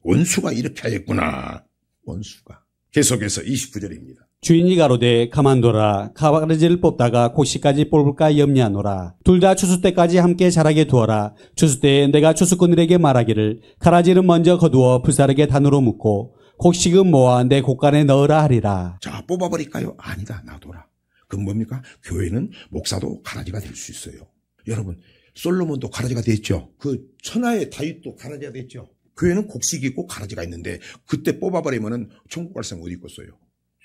Speaker 1: 원수가 이렇게 하였구나. 원수가. 계속해서 29절입니다.
Speaker 2: 주인이 가로되 가만둬라. 가라지를 뽑다가 곡식까지 뽑을까 염려하노라. 둘 다 추수 때까지 함께 자라게 두어라. 추수 때에 내가 추수꾼들에게 말하기를 가라지는 먼저 거두어 불사르게 단으로 묶고 곡식은 모아 내 곡간에 넣으라 하리라.
Speaker 1: 자, 뽑아버릴까요? 아니다. 놔둬라. 그건 뭡니까? 교회는 목사도 가라지가 될 수 있어요. 여러분, 솔로몬도 가라지가 됐죠. 그 천하의 다윗도 가라지가 됐죠. 교회는 곡식이 있고 가라지가 있는데 그때 뽑아버리면은 천국 갈 사람 어디 있겠어요?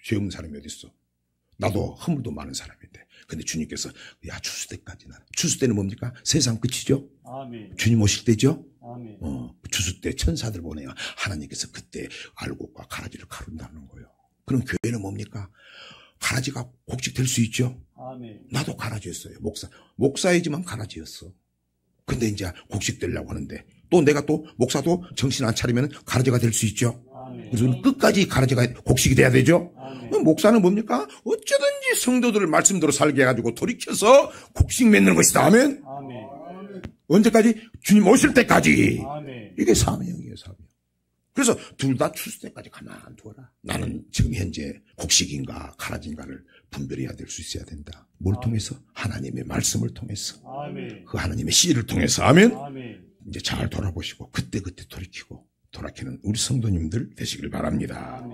Speaker 1: 죄 없는 사람이 어디 있어? 나도 허물도 많은 사람인데. 근데 주님께서 야 추수 때까지 나는. 추수 때는 뭡니까? 세상 끝이죠.
Speaker 2: 아멘.
Speaker 1: 주님 오실 때죠.
Speaker 2: 아멘.
Speaker 1: 추수 때 천사들 보내요. 하나님께서 그때 알곡과 가라지를 가른다는 거예요. 그럼 교회는 뭡니까? 가라지가 곡식 될 수 있죠.
Speaker 2: 아멘.
Speaker 1: 나도 가라지였어요. 목사이지만 가라지였어. 근데 이제 곡식 되려고 하는데 또 내가 또 목사도 정신 안 차리면 가라지가 될 수 있죠. 그래서 끝까지 가라지가 곡식이 돼야 되죠. 목사는 뭡니까? 어쩌든지 성도들을 말씀대로 살게 해가지고 돌이켜서 곡식 맺는 것이다. 아멘. 언제까지? 주님 오실 때까지. 아멘. 이게 사명이에요. 사명. 그래서 둘 다 추수 때까지 가만두어라. 나는 지금 현재 곡식인가 가라지인가를 분별해야 될 수 있어야 된다. 뭘 통해서? 하나님의 말씀을 통해서. 아멘. 그 하나님의 씨를 통해서. 아멘. 아멘. 이제 잘 돌아보시고 그때 돌이키고 돌아키는 우리 성도님들 되시길 바랍니다.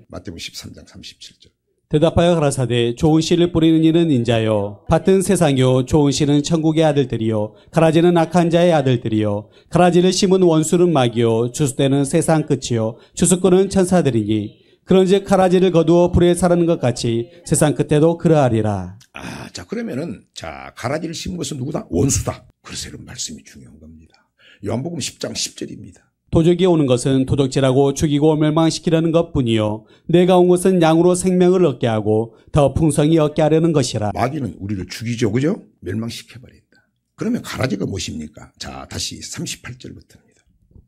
Speaker 1: 마태복음 13장 37절.
Speaker 2: 대답하여 가라사대 좋은 씨를 뿌리는 이는 인자요 밭은 세상이요 좋은 씨는 천국의 아들들이요 가라지는 악한 자의 아들들이요 가라지를 심은 원수는 마귀요 추수 때는 세상 끝이요 추수꾼은 천사들이니 그런즉 가라지를 거두어 불에 사르는 것 같이 세상 끝에도 그러하리라.
Speaker 1: 자 그러면은 가라지를 심은 것은 누구다? 원수다. 그래서 이런 말씀이 중요한 겁니다. 요한복음 10장 10절입니다.
Speaker 2: 도적이 오는 것은 도적질하고 죽이고 멸망시키려는 것뿐이요 내가 온 것은 양으로 생명을 얻게 하고 더 풍성히 얻게 하려는 것이라.
Speaker 1: 마귀는 우리를 죽이죠. 그죠? 멸망시켜버린다. 그러면 가라지가 무엇입니까? 자 다시 38절부터입니다.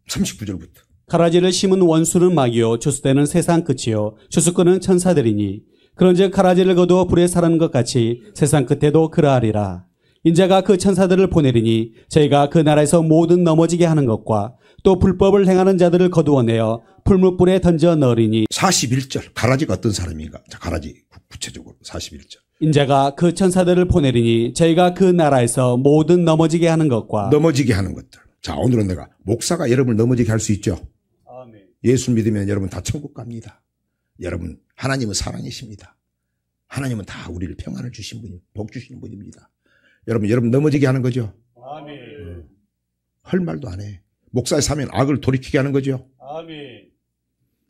Speaker 1: 39절부터.
Speaker 2: 가라지를 심은 원수는 마귀요 추수 때는 세상 끝이요 추수꾼은 천사들이니 그런즉 가라지를 거두어 불에 사르는 것 같이 세상 끝에도 그러하리라. 인자가 그 천사들을 보내리니 저희가 그 나라에서 모든 넘어지게 하는 것과 또 불법을 행하는 자들을 거두어내어 풀무불에 던져 넣으리니.
Speaker 1: 41절 가라지가 어떤 사람인가? 자 가라지 구체적으로 41절.
Speaker 2: 인자가 그 천사들을 보내리니 저희가 그 나라에서 모든 넘어지게 하는 것과
Speaker 1: 넘어지게 하는 것들. 자 오늘은 내가 목사가 여러분을 넘어지게 할 수 있죠. 아멘. 예수 믿으면 여러분 다 천국 갑니다. 여러분 하나님은 사랑이십니다. 하나님은 다 우리를 평안을 주신 분이 복 주시는 분입니다. 여러분 넘어지게 하는 거죠. 아멘. 할 말도 안 해. 목사의 사면 악을 돌이키게 하는 거죠. 아멘.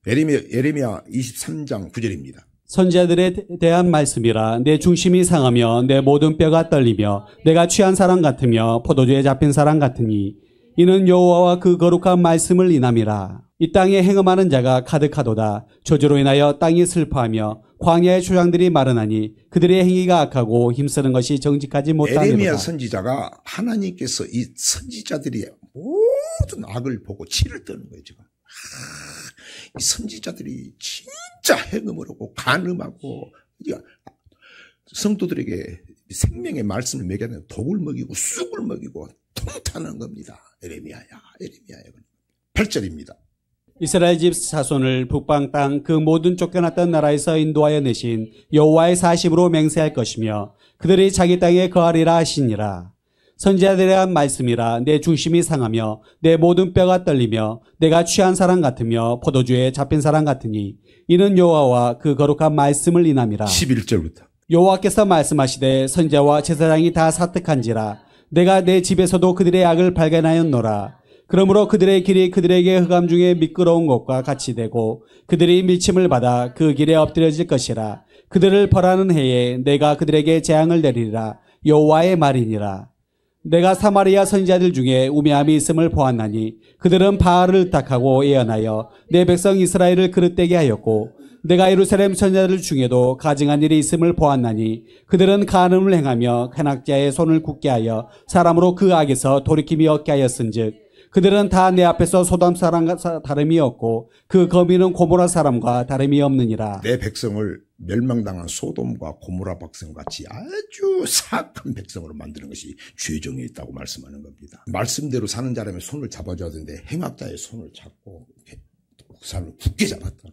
Speaker 1: 예레미야 23장 9절입니다.
Speaker 2: 선지자들에 대한 말씀이라 내 중심이 상하며 내 모든 뼈가 떨리며 내가 취한 사람 같으며 포도주에 잡힌 사람 같으니 이는 여호와와 그 거룩한 말씀을 인함이라. 이 땅에 행음하는 자가 가득하도다. 저주로 인하여 땅이 슬퍼하며 광야의 초장들이 마르나니 그들의 행위가 악하고 힘쓰는 것이 정직하지 못하니로다.
Speaker 1: 에레미야 선지자가 하나님께서 이 선지자들이 모든 악을 보고 치를 떠는 거예요. 지금 이 선지자들이 진짜 행음을 하고 간음하고 성도들에게 생명의 말씀을 먹여야 되는 독을 먹이고 쑥을 먹이고 통탄한 겁니다. 에레미야야. 8절입니다.
Speaker 2: 이스라엘 집 자손을 북방 땅 그 모든 쫓겨났던 나라에서 인도하여 내신 여호와의 사심으로 맹세할 것이며 그들이 자기 땅에 거하리라 하시니라. 선지자들에 대한 말씀이라 내 중심이 상하며 내 모든 뼈가 떨리며 내가 취한 사람 같으며 포도주에 잡힌 사람 같으니 이는 여호와와 그 거룩한 말씀을 인함이라.
Speaker 1: 11절부터.
Speaker 2: 여호와께서 말씀하시되 선지자와 제사장이 다 사특한지라 내가 내 집에서도 그들의 악을 발견하였노라. 그러므로 그들의 길이 그들에게 흑암 중에 미끄러운 것과 같이 되고 그들이 밀침을 받아 그 길에 엎드려질 것이라. 그들을 벌하는 해에 내가 그들에게 재앙을 내리리라. 여호와의 말이니라. 내가 사마리아 선지자들 중에 우매함이 있음을 보았나니 그들은 바알을 의탁하고 예언하여 내 백성 이스라엘을 그릇되게 하였고 내가 예루살렘 선지자들 중에도 가증한 일이 있음을 보았나니 그들은 간음을 행하며 hen악자의 손을 굳게 하여 사람으로 그 악에서 돌이킴이 얻게 하였은즉 그들은 다 내 앞에서 소돔 사람과 다름이 없고 그 거미는 고모라 사람과 다름이 없느니라.
Speaker 1: 내 백성을 멸망당한 소돔과 고모라 백성같이 아주 사악한 백성으로 만드는 것이 죄정에 있다고 말씀하는 겁니다. 말씀대로 사는 자라면 손을 잡아줘야 되는데 행악자의 손을 잡고 그 사람을 굳게 잡았다.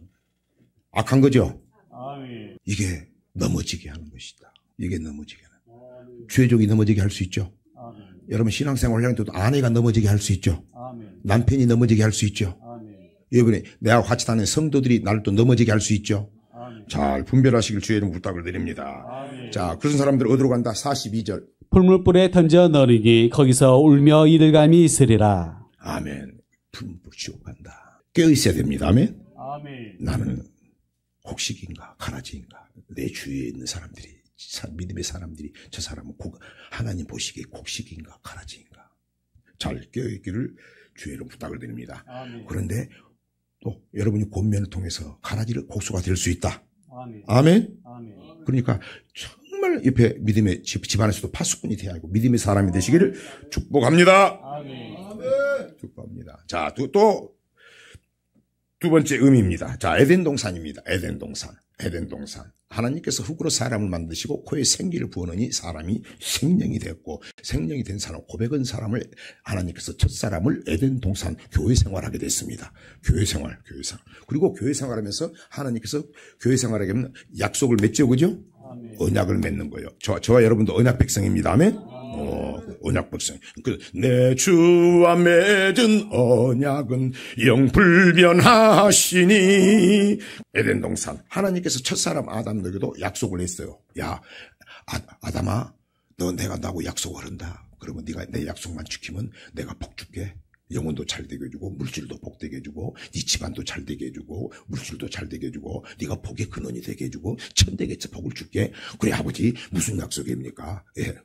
Speaker 1: 악한 거죠. 아멘. 이게 넘어지게 하는 것이다. 이게 넘어지게 하는. 죄종이 넘어지게 할 수 있죠. 아멘. 여러분 신앙생활 할 때도 아내가 넘어지게 할 수 있죠. 아멘. 남편이 넘어지게 할 수 있죠. 아멘. 여러분이 내가 같이 다니는 성도들이 나를 또 넘어지게 할 수 있죠. 아멘. 잘 분별하시길 주의 이름 부탁을 드립니다. 아멘. 자, 그런 사람들 어디로 간다? 42절.
Speaker 2: 풀물불에 던져 넣으니 거기서 울며 이를감이 있으리라.
Speaker 1: 아멘. 풀물불 지옥 간다. 깨어 있어야 됩니다. 아멘.
Speaker 2: 아멘.
Speaker 1: 나는 곡식인가 가라지인가. 내 주위에 있는 사람들이 믿음의 사람들이 저 사람은 하나님 보시기에 곡식인가 가라지인가. 잘 깨어있기를 주의로 부탁을 드립니다. 아멘. 그런데 또 여러분이 권면을 통해서 가라지를 곡수가 될 수 있다. 아멘. 아멘. 아멘. 그러니까 정말 옆에 믿음의 집안에서도 파수꾼이 되어야 하고 믿음의 사람이 되시기를 축복합니다. 아멘. 아멘. 축복합니다. 자, 또 두 번째 의미입니다. 자, 에덴 동산입니다. 에덴 동산. 에덴 동산. 하나님께서 흙으로 사람을 만드시고 코에 생기를 부어넣으니 사람이 생명이 됐고 생명이 된 사람, 고백은 사람을 하나님께서 첫 사람을 에덴 동산 교회 생활하게 됐습니다. 교회 생활. 그리고 교회 생활하면서 하나님께서 교회 생활하게 하면 약속을 맺죠, 그죠? 아멘. 언약을 맺는 거예요. 저와 여러분도 언약 백성입니다. 아멘. 언약 백성. 내 주와 맺은 언약은 영불변하시니. 에덴 동산. 하나님께서 첫사람 아담에게도 약속을 했어요. 야, 아담아, 너 내가 나하고 약속을 한다. 그러면 네가 내 약속만 지키면 내가 복 줄게. 영혼도 잘 되게 해주고 물질도 복되게 해주고 네 집안도 잘 되게 해주고 물질도 잘 되게 해주고 네가 복의 근원이 되게 해주고 천대에서 복을 줄게. 그래 아버지 무슨 약속입니까? 예,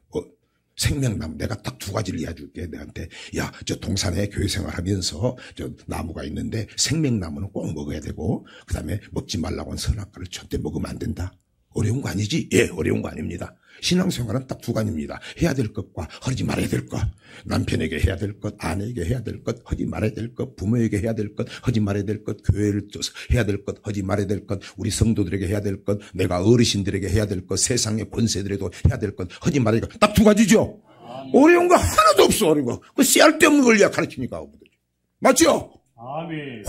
Speaker 1: 생명나무 내가 딱 두 가지를 이어줄게. 내한테 야, 저 동산에 교회 생활하면서 저 나무가 있는데 생명나무는 꼭 먹어야 되고 그 다음에 먹지 말라고 한 선악과를 절대 먹으면 안 된다. 어려운 거 아니지? 예, 어려운 거 아닙니다. 신앙생활은 딱 두 가지입니다. 해야 될 것과 하지 말아야 될 것. 남편에게 해야 될 것, 아내에게 해야 될 것, 하지 말아야 될 것, 부모에게 해야 될 것, 하지 말아야 될 것, 교회를 해야 될 것, 하지 말아야 될 것, 우리 성도들에게 해야 될 것, 내가 어르신들에게 해야 될 것, 세상의 권세들에도 해야 될 것, 하지 말아야 될 것. 딱 두 가지죠? 어려운 거 하나도 없어, 어려운 거. 그 쓸데없는 걸 가르치니까. 맞죠? 아멘.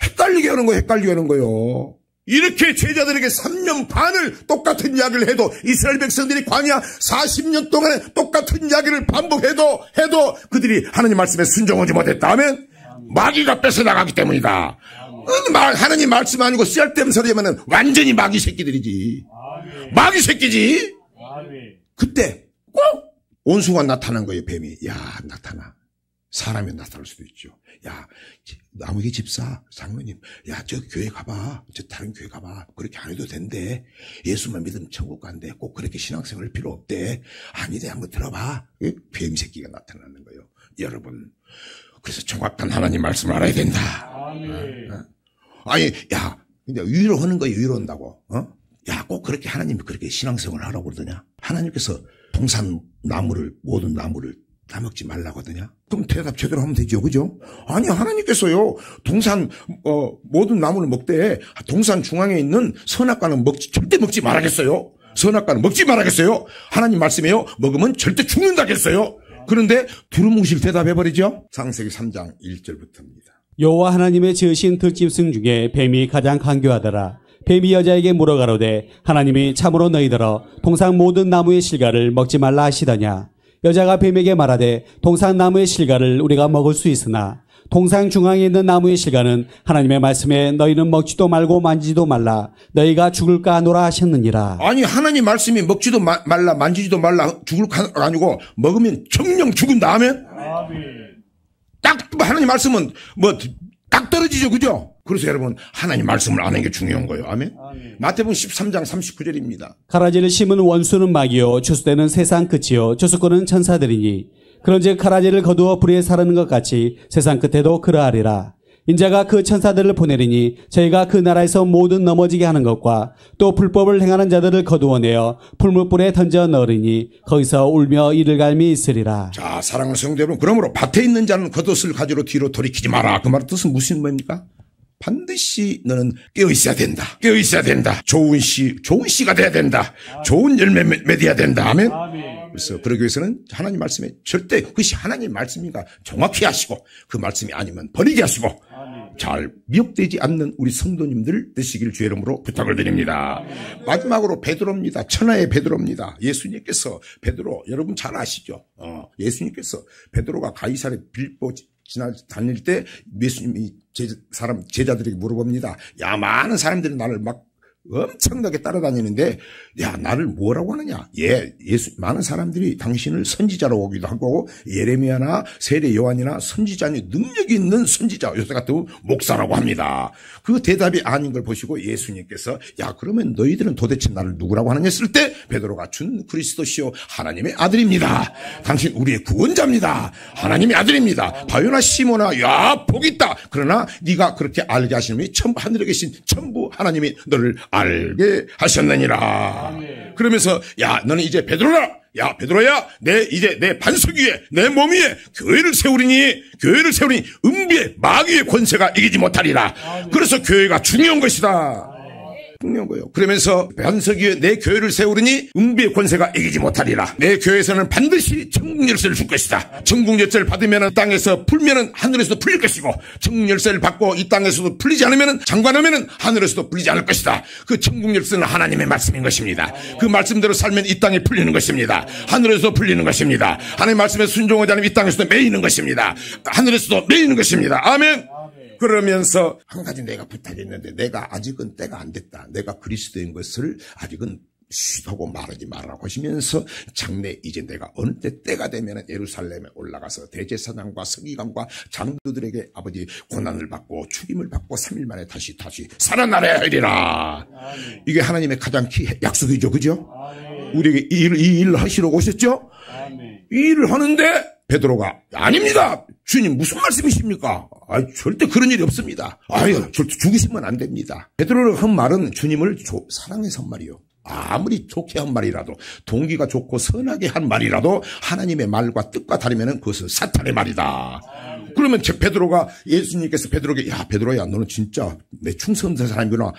Speaker 1: 헷갈리게 하는 거예요. 이렇게 제자들에게 3년 반을 똑같은 이야기를 해도 이스라엘 백성들이 광야 40년 동안에 똑같은 이야기를 반복해도 그들이 하나님 말씀에 순종하지 못했다 하면 마귀가 뺏어나가기 때문이다. 하나님 말씀 아니고 쓸데없는 소리 하면 완전히 마귀 새끼들이지. 마귀 새끼지. 그때 꼭 원수가 나타난 거예요. 뱀이. 야, 나타나. 사람이 나타날 수도 있죠. 야, 나무기 집사, 장로님, 야, 저 교회 가봐. 저 다른 교회 가봐. 그렇게 안 해도 된대. 예수만 믿으면 천국 간대. 꼭 그렇게 신앙생활 필요 없대. 아니래, 한번 들어봐. 뱀 새끼가 나타나는 거예요. 여러분. 그래서 정확한 하나님 말씀을 알아야 된다. 아멘. 아니, 야, 근데 위로하는 거예요. 위로한다고. 야, 꼭 그렇게 하나님이 그렇게 신앙생활을 하라고 그러더냐? 하나님께서 동산 나무를, 모든 나무를 다 먹지 말라고 하더냐? 그럼 대답 제대로 하면 되죠. 그죠? 아니, 하나님께서요, 동산, 모든 나무를 먹되, 동산 중앙에 있는 선악과는 절대 먹지 말아겠어요? 선악과는 먹지 말아겠어요? 하나님 말씀에요, 먹으면 절대 죽는다겠어요? 그런데 두루뭉실 대답해버리죠? 창세기 3장 1절부터입니다.
Speaker 2: 여호와 하나님의 지으신 들짐승 중에 뱀이 가장 간교하더라. 뱀이 여자에게 물어가로되 하나님이 참으로 너희더러 동산 모든 나무의 실과를 먹지 말라 하시더냐. 여자가 뱀에게 말하되 동산 나무의 실과를 우리가 먹을 수 있으나 동산 중앙에 있는 나무의 실과는 하나님의 말씀에 너희는 먹지도 말고 만지지도 말라 너희가 죽을까 하노라 하셨느니라.
Speaker 1: 아니 하나님 말씀이 먹지도 말라 만지지도 말라 죽을까 아니고 먹으면 정령 죽은다 하면 딱 하나님 말씀은 딱 떨어지죠. 그죠? 그래서 여러분 하나님 말씀을 아는 게 중요한 거예요. 아멘. 마태복음 13장 39절입니다.
Speaker 2: 가라지를 심은 원수는 마귀요 추수되는 세상 끝이요 추수꾼은 천사들이니 그런즉 가라지를 거두어 불에 사르는 것 같이 세상 끝에도 그러하리라. 인자가 그 천사들을 보내리니 저희가 그 나라에서 모든 넘어지게 하는 것과 또 불법을 행하는 자들을 거두어내어 풀무불에 던져 넣으리니 거기서 울며 이를 갈미 있으리라.
Speaker 1: 자, 사랑하는 성도 여러분, 그러므로 밭에 있는 자는 겉옷을 가지러 뒤로 돌이키지 마라. 그 말의 뜻은 무슨 말입니까? 반드시 너는 깨어 있어야 된다. 깨어 있어야 된다. 좋은 씨가 돼야 된다. 좋은 열매 맺어야 된다. 아멘. 그래서 그러기 위해서는 하나님 말씀에 절대 그것이 하나님 말씀인가 정확히 하시고 그 말씀이 아니면 버리게 하시고 잘 미혹되지 않는 우리 성도님들 되시길 주의 이름으로 부탁을 드립니다. 마지막으로 베드로입니다. 천하의 베드로입니다. 예수님께서 베드로 여러분 잘 아시죠? 예수님께서 베드로가 가이사랴 빌보 다닐 때 예수님이 제자들에게 물어봅니다. 야, 많은 사람들이 나를 막 엄청나게 따라다니는데 야, 나를 뭐라고 하느냐? 많은 사람들이 당신을 선지자로 오기도 하고 예레미야나 세례 요한이나 선지자니 능력이 있는 선지자, 요새 같은 목사라고 합니다. 그 대답이 아닌 걸 보시고 예수님께서 야, 그러면 너희들은 도대체 나를 누구라고 하느냐 했을 때 베드로가 준 그리스도시요 하나님의 아들입니다. 당신 우리의 구원자입니다. 하나님의 아들입니다. 바요나 시모나 야, 복 있다. 그러나 네가 그렇게 알게 하시는 분이 하늘에 계신 전부 하나님이 너를 알게 하셨느니라. 아멘. 그러면서 야, 너는 이제 베드로라. 야, 베드로야, 이제 내 반석 위에 내 몸 위에 교회를 세우리니 음비의 마귀의 권세가 이기지 못하리라. 아멘. 그래서 교회가 중요한 것이다. 중요한 거예요. 그러면서 반석 위에 내 교회를 세우리니 음비의 권세가 이기지 못하리라. 내 교회에서는 반드시 천국 열쇠를 줄 것이다. 천국 열쇠를 받으면 땅에서 풀면 하늘에서도 풀릴 것이고 천국 열쇠를 받고 이 땅에서도 풀리지 않으면 장관하면 하늘에서도 풀리지 않을 것이다. 그 천국 열쇠는 하나님의 말씀인 것입니다. 그 말씀대로 살면 이 땅에 풀리는 것입니다. 하늘에서도 풀리는 것입니다. 하나님의 말씀에 순종하지 않으면 이 땅에서도 매이는 것입니다. 하늘에서도 매이는 것입니다. 아멘. 그러면서 한 가지 내가 부탁했는데 내가 아직은 때가 안 됐다. 내가 그리스도인 것을 아직은 쉬하고 말하지 말라고 하시면서 장래 이제 내가 어느 때가 되면 예루살렘에 올라가서 대제사장과 서기관과 장로들에게 아버지 고난을 받고 죽임을 받고 3일 만에 다시 살아나야 하리라. 이게 하나님의 가장 약속이죠. 그죠? 우리에게 이 일을 하시려고 오셨죠? 이 일을 하는데 베드로가 아닙니다. 주님 무슨 말씀이십니까? 절대 그런 일이 없습니다. 절대 죽이시면 안 됩니다. 베드로가 한 말은 주님을 사랑해서 한 말이요. 아무리 좋게 한 말이라도 동기가 좋고 선하게 한 말이라도 하나님의 말과 뜻과 다르면 그것은 사탄의 말이다. 그러면 베드로가 예수님께서 베드로에게 야, 베드로야 너는 진짜 내 충성된 사람이구나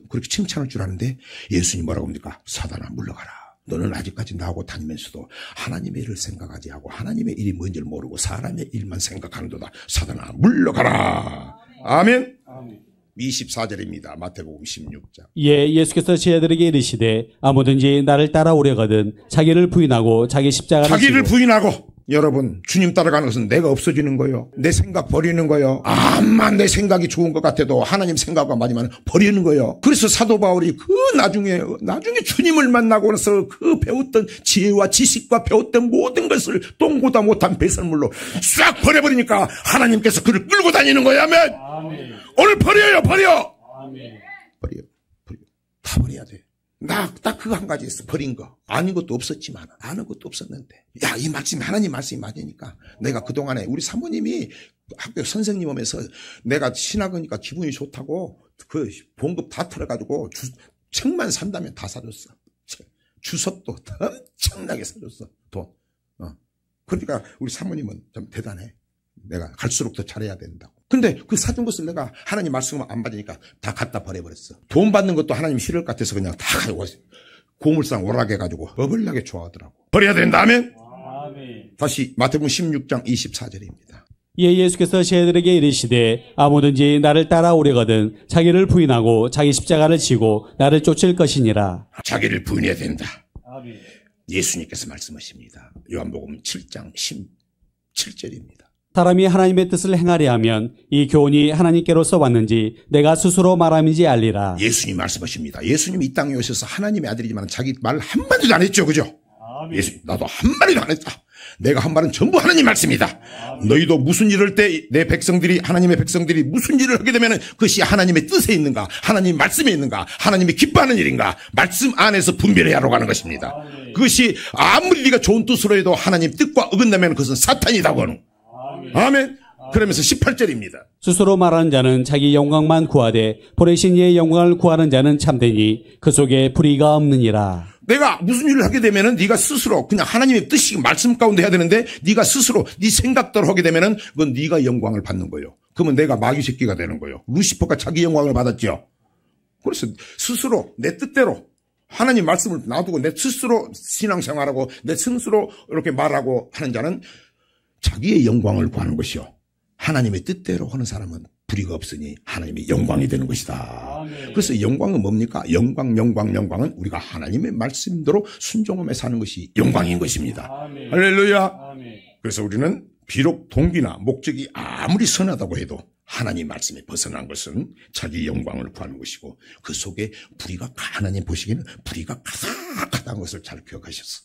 Speaker 1: 그렇게 칭찬할 줄 아는데 예수님 뭐라고 합니까? 사단아 물러가라. 너는 아직까지 나하고 다니면서도 하나님의 일을 생각하지 하고 하나님의 일이 뭔지를 모르고 사람의 일만 생각하는도다. 사단아 물러가라. 아멘. 24절입니다. 마태복음 16장.
Speaker 2: 예수께서 제자들에게 이르시되 아무든지 나를 따라오려거든 자기를 부인하고 자기를
Speaker 1: 부인하고 여러분 주님 따라가는 것은 내가 없어지는 거예요. 내 생각 버리는 거예요. 암만 내 생각이 좋은 것 같아도 하나님 생각과 맞으면 버리는 거예요. 그래서 사도 바울이 나중에 주님을 만나고 나서 그 배웠던 지혜와 지식과 배웠던 모든 것을 똥보다 못한 배설물로 싹 버려버리니까 하나님께서 그를 끌고 다니는 거예요. 아멘. 오늘 버려. 아멘. 버려. 다 버려야 돼. 딱 그거 한 가지 있어. 버린 거. 아닌 것도 없었지만, 아는 것도 없었는데. 야, 이 말씀이 하나님 말씀이 맞으니까. 내가 그동안에 우리 사모님이 학교 선생님 오면서 내가 신학이니까 기분이 좋다고 그 봉급 다 털어가지고 책만 산다면 다 사줬어. 주석도 엄청나게 사줬어. 돈. 그러니까 우리 사모님은 좀 대단해. 내가 갈수록 더 잘해야 된다고. 근데 그 사준 것을 내가 하나님 말씀을 안 받으니까 다 갖다 버려버렸어. 돈 받는 것도 하나님 싫을 것 같아서 그냥 다 가지고 고물상 오락해 가지고 어벌나게 좋아하더라고. 버려야 된다. 아멘. 다시 마태복음 16장 24절입니다.
Speaker 2: 예수께서 제자들에게 이르시되 아무든지 나를 따라오려거든 자기를 부인하고 자기 십자가를 지고 나를 쫓을 것이니라.
Speaker 1: 자기를 부인해야 된다. 아멘. 예수님께서 말씀하십니다. 요한복음 7장 17절입니다.
Speaker 2: 사람이 하나님의 뜻을 행하려 하면 이 교훈이 하나님께로서 왔는지 내가 스스로 말함인지 알리라.
Speaker 1: 예수님 말씀하십니다. 예수님이 이 땅에 오셔서 하나님의 아들이지만 자기 말 한마디도 안 했죠. 그죠? 예수님 나도 한마디도 안 했다. 내가 한 말은 전부 하나님 말씀이다. 너희도 무슨 일을 할 때 내 백성들이 하나님의 백성들이 무슨 일을 하게 되면 그것이 하나님의 뜻에 있는가 하나님 말씀에 있는가 하나님이 기뻐하는 일인가 말씀 안에서 분별해야 하러 가는 것입니다. 그것이 아무리 네가 좋은 뜻으로 해도 하나님 뜻과 어긋나면 그것은 사탄이다. 그거는. 아멘. 그러면서 18절입니다.
Speaker 2: 스스로 말하는 자는 자기 영광만 구하되 보내신 이의 영광을 구하는 자는 참되니 그 속에 불의가 없느니라.
Speaker 1: 내가 무슨 일을 하게 되면은 네가 스스로 그냥 하나님의 뜻이 말씀 가운데 해야 되는데 네가 스스로 네 생각대로 하게 되면은 그건 네가 영광을 받는 거예요. 그러면 내가 마귀 새끼가 되는 거예요. 루시퍼가 자기 영광을 받았죠. 그래서 스스로 내 뜻대로 하나님 말씀을 놔두고 내 스스로 신앙생활하고 내 스스로 이렇게 말하고 하는 자는 자기의 영광을 구하는 것이요. 하나님의 뜻대로 하는 사람은 불의가 없으니 하나님의 영광이 되는 것이다. 아멘. 그래서 영광은 뭡니까? 영광은 우리가 하나님의 말씀대로 순종하며 사는 것이 영광인 것입니다. 아멘. 할렐루야. 아멘. 그래서 우리는 비록 동기나 목적이 아무리 선하다고 해도 하나님 말씀에 벗어난 것은 자기 영광을 구하는 것이고 그 속에 불의가 하나님 보시기에는 불의가 가득하다는 것을 잘 기억하셨어.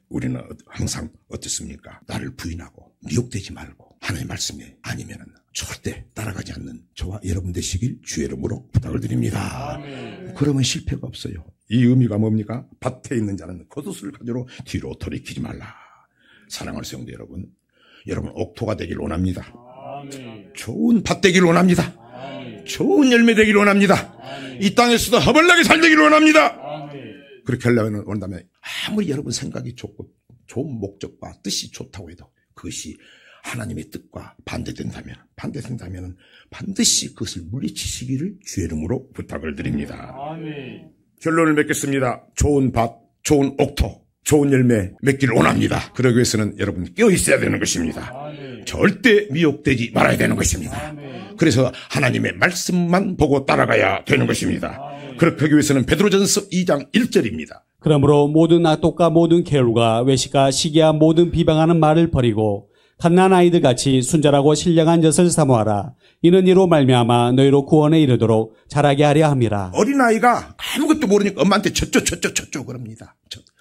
Speaker 1: 우리는 항상 어떻습니까? 나를 부인하고 미혹되지 말고 하나님 말씀에 아니면은 절대 따라가지 않는 저와 여러분 되시길 주의 이름으로 부탁을 드립니다. 아멘. 그러면 실패가 없어요. 이 의미가 뭡니까? 밭에 있는 자는 겉옷을 가지고 뒤로 돌이키지 말라. 사랑하는 성도 여러분, 여러분 옥토가 되길 원합니다. 아멘. 좋은 밭 되길 원합니다. 아멘. 좋은 열매 되길 원합니다. 아멘. 이 땅에서도 허벌나게 살되길 원합니다. 아멘. 그렇게 하려면 원다면 아무리 여러분 생각이 좋고 좋은 목적과 뜻이 좋다고 해도 그것이 하나님의 뜻과 반대된다면 반드시 그것을 물리치시기를 주의 이름으로 부탁을 드립니다. 아멘. 결론을 맺겠습니다. 좋은 밭, 좋은 옥토, 좋은 열매 맺기를 원합니다. 그러기 위해서는 여러분 깨어 있어야 되는 것입니다. 아멘. 절대 미혹되지 말아야 되는 것입니다. 아멘. 그래서 하나님의 말씀만 보고 따라가야 되는 것입니다. 아멘. 그렇게 하기 위해서는 베드로전서 2장 1절입니다.
Speaker 2: 그러므로 모든 악독과 모든 게으르가 외식과 시기와 모든 비방하는 말을 버리고 갓난 아이들 같이 순전하고 신령한 젖을 사모하라. 이는 이로 말미암아 너희로 구원에 이르도록 자라게 하려 함이라.
Speaker 1: 어린아이가 아무것도 모르니까 엄마한테 젖줘 그럽니다.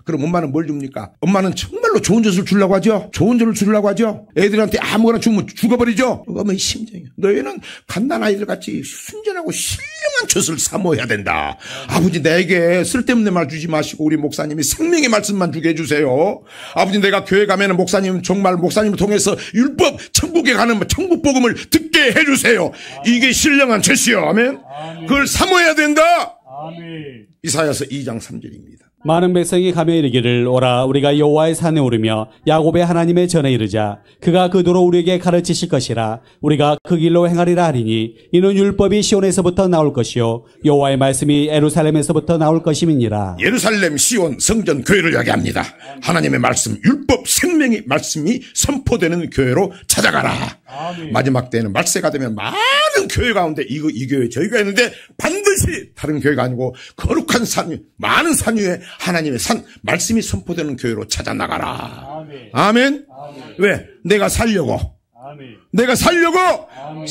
Speaker 1: 그럼 엄마는 뭘 줍니까? 엄마는 정말로 좋은 젖을 주려고 하죠. 좋은 젖을 주려고 하죠. 애들한테 아무거나 주면 죽어버리죠. 그러면 심정이에요. 너희는 갓난 아이들 같이 순전하고 신령한 젖을 사모해야 된다. 아버지 내게 쓸데없는 말 주지 마시고 우리 목사님이 생명의 말씀만 주게 해주세요. 아버지 내가 교회 가면은 목사님 정말 목사님을 통해서 율법 천국에 가는 천국 복음을 듣게 해주세요. 이게 신령한 젖이요. 아멘. 그걸 사모해야 된다. 아멘. 이사야서 2장 3절입니다.
Speaker 2: 많은 백성이 가며 이르기를 오라 우리가 여호와의 산에 오르며 야곱의 하나님의 전에 이르자 그가 그 도로 우리에게 가르치실 것이라 우리가 그 길로 행하리라 하리니 이는 율법이 시온에서부터 나올 것이요 여호와의 말씀이 예루살렘에서부터 나올 것임이니라.
Speaker 1: 예루살렘, 시온, 성전, 교회를 이야기합니다. 하나님의 말씀, 율법, 생명의 말씀이 선포되는 교회로 찾아가라. 아멘. 마지막 때에는 말세가 되면 많은 교회 가운데 이 교회 저희가 있는데 반드시 다른 교회가 아니고 거룩한 산, 많은 산 위에 하나님의 산, 말씀이 선포되는 교회로 찾아 나가라. 아멘. 아멘. 아멘. 왜? 내가 살려고. 아멘. 내가 살려고. 아멘.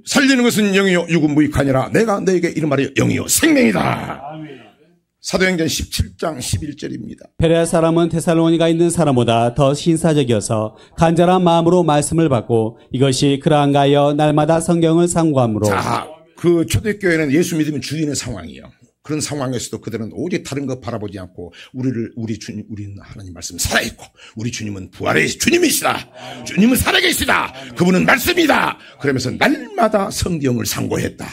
Speaker 1: 살리는 것은 영이요 육은 무익하니라. 내가 너에게 이런 말이 영이요 생명이다. 아멘. 사도행전 17장 11절입니다.
Speaker 2: 베레아 사람은 데살로니가 있는 사람보다 더 신사적이어서 간절한 마음으로 말씀을 받고 이것이 그러한가 하여 날마다 성경을 상고함으로.
Speaker 1: 자, 그 초대교회는 예수 믿으면 죽이는 상황이에요. 그런 상황에서도 그들은 오직 다른 것 바라보지 않고 우리는 하나님 말씀 살아있고 우리 주님은 부활의 주님이시다. 주님은 살아계시다. 그분은 말씀이다. 그러면서 날마다 성경을 상고했다.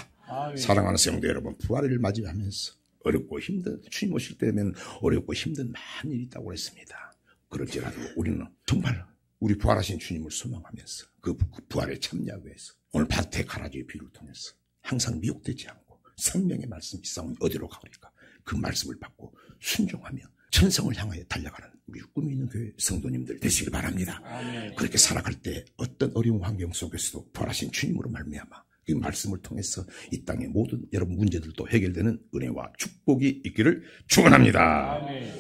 Speaker 1: 사랑하는 성도 여러분, 부활을 맞이하면서 어렵고 힘든 주님 오실 때면 어렵고 힘든 많은 일이 있다고 했습니다. 그럴지라도 우리는 정말 우리 부활하신 주님을 소망하면서 그 부활에 참여하기 위해서 오늘 밭에 가라지의 비유를 통해서 항상 미혹되지 않고 생명의 말씀이 싸우면 어디로 가버릴까? 그 말씀을 받고 순종하며 천성을 향하여 달려가는 우리 꿈이 있는 교회 성도님들 되시길 바랍니다. 아멘. 그렇게 살아갈 때 어떤 어려운 환경 속에서도 부활하신 주님으로 말미암아 그 말씀을 통해서 이 땅의 모든 여러분 문제들도 해결되는 은혜와 축복이 있기를 축원합니다. 아멘.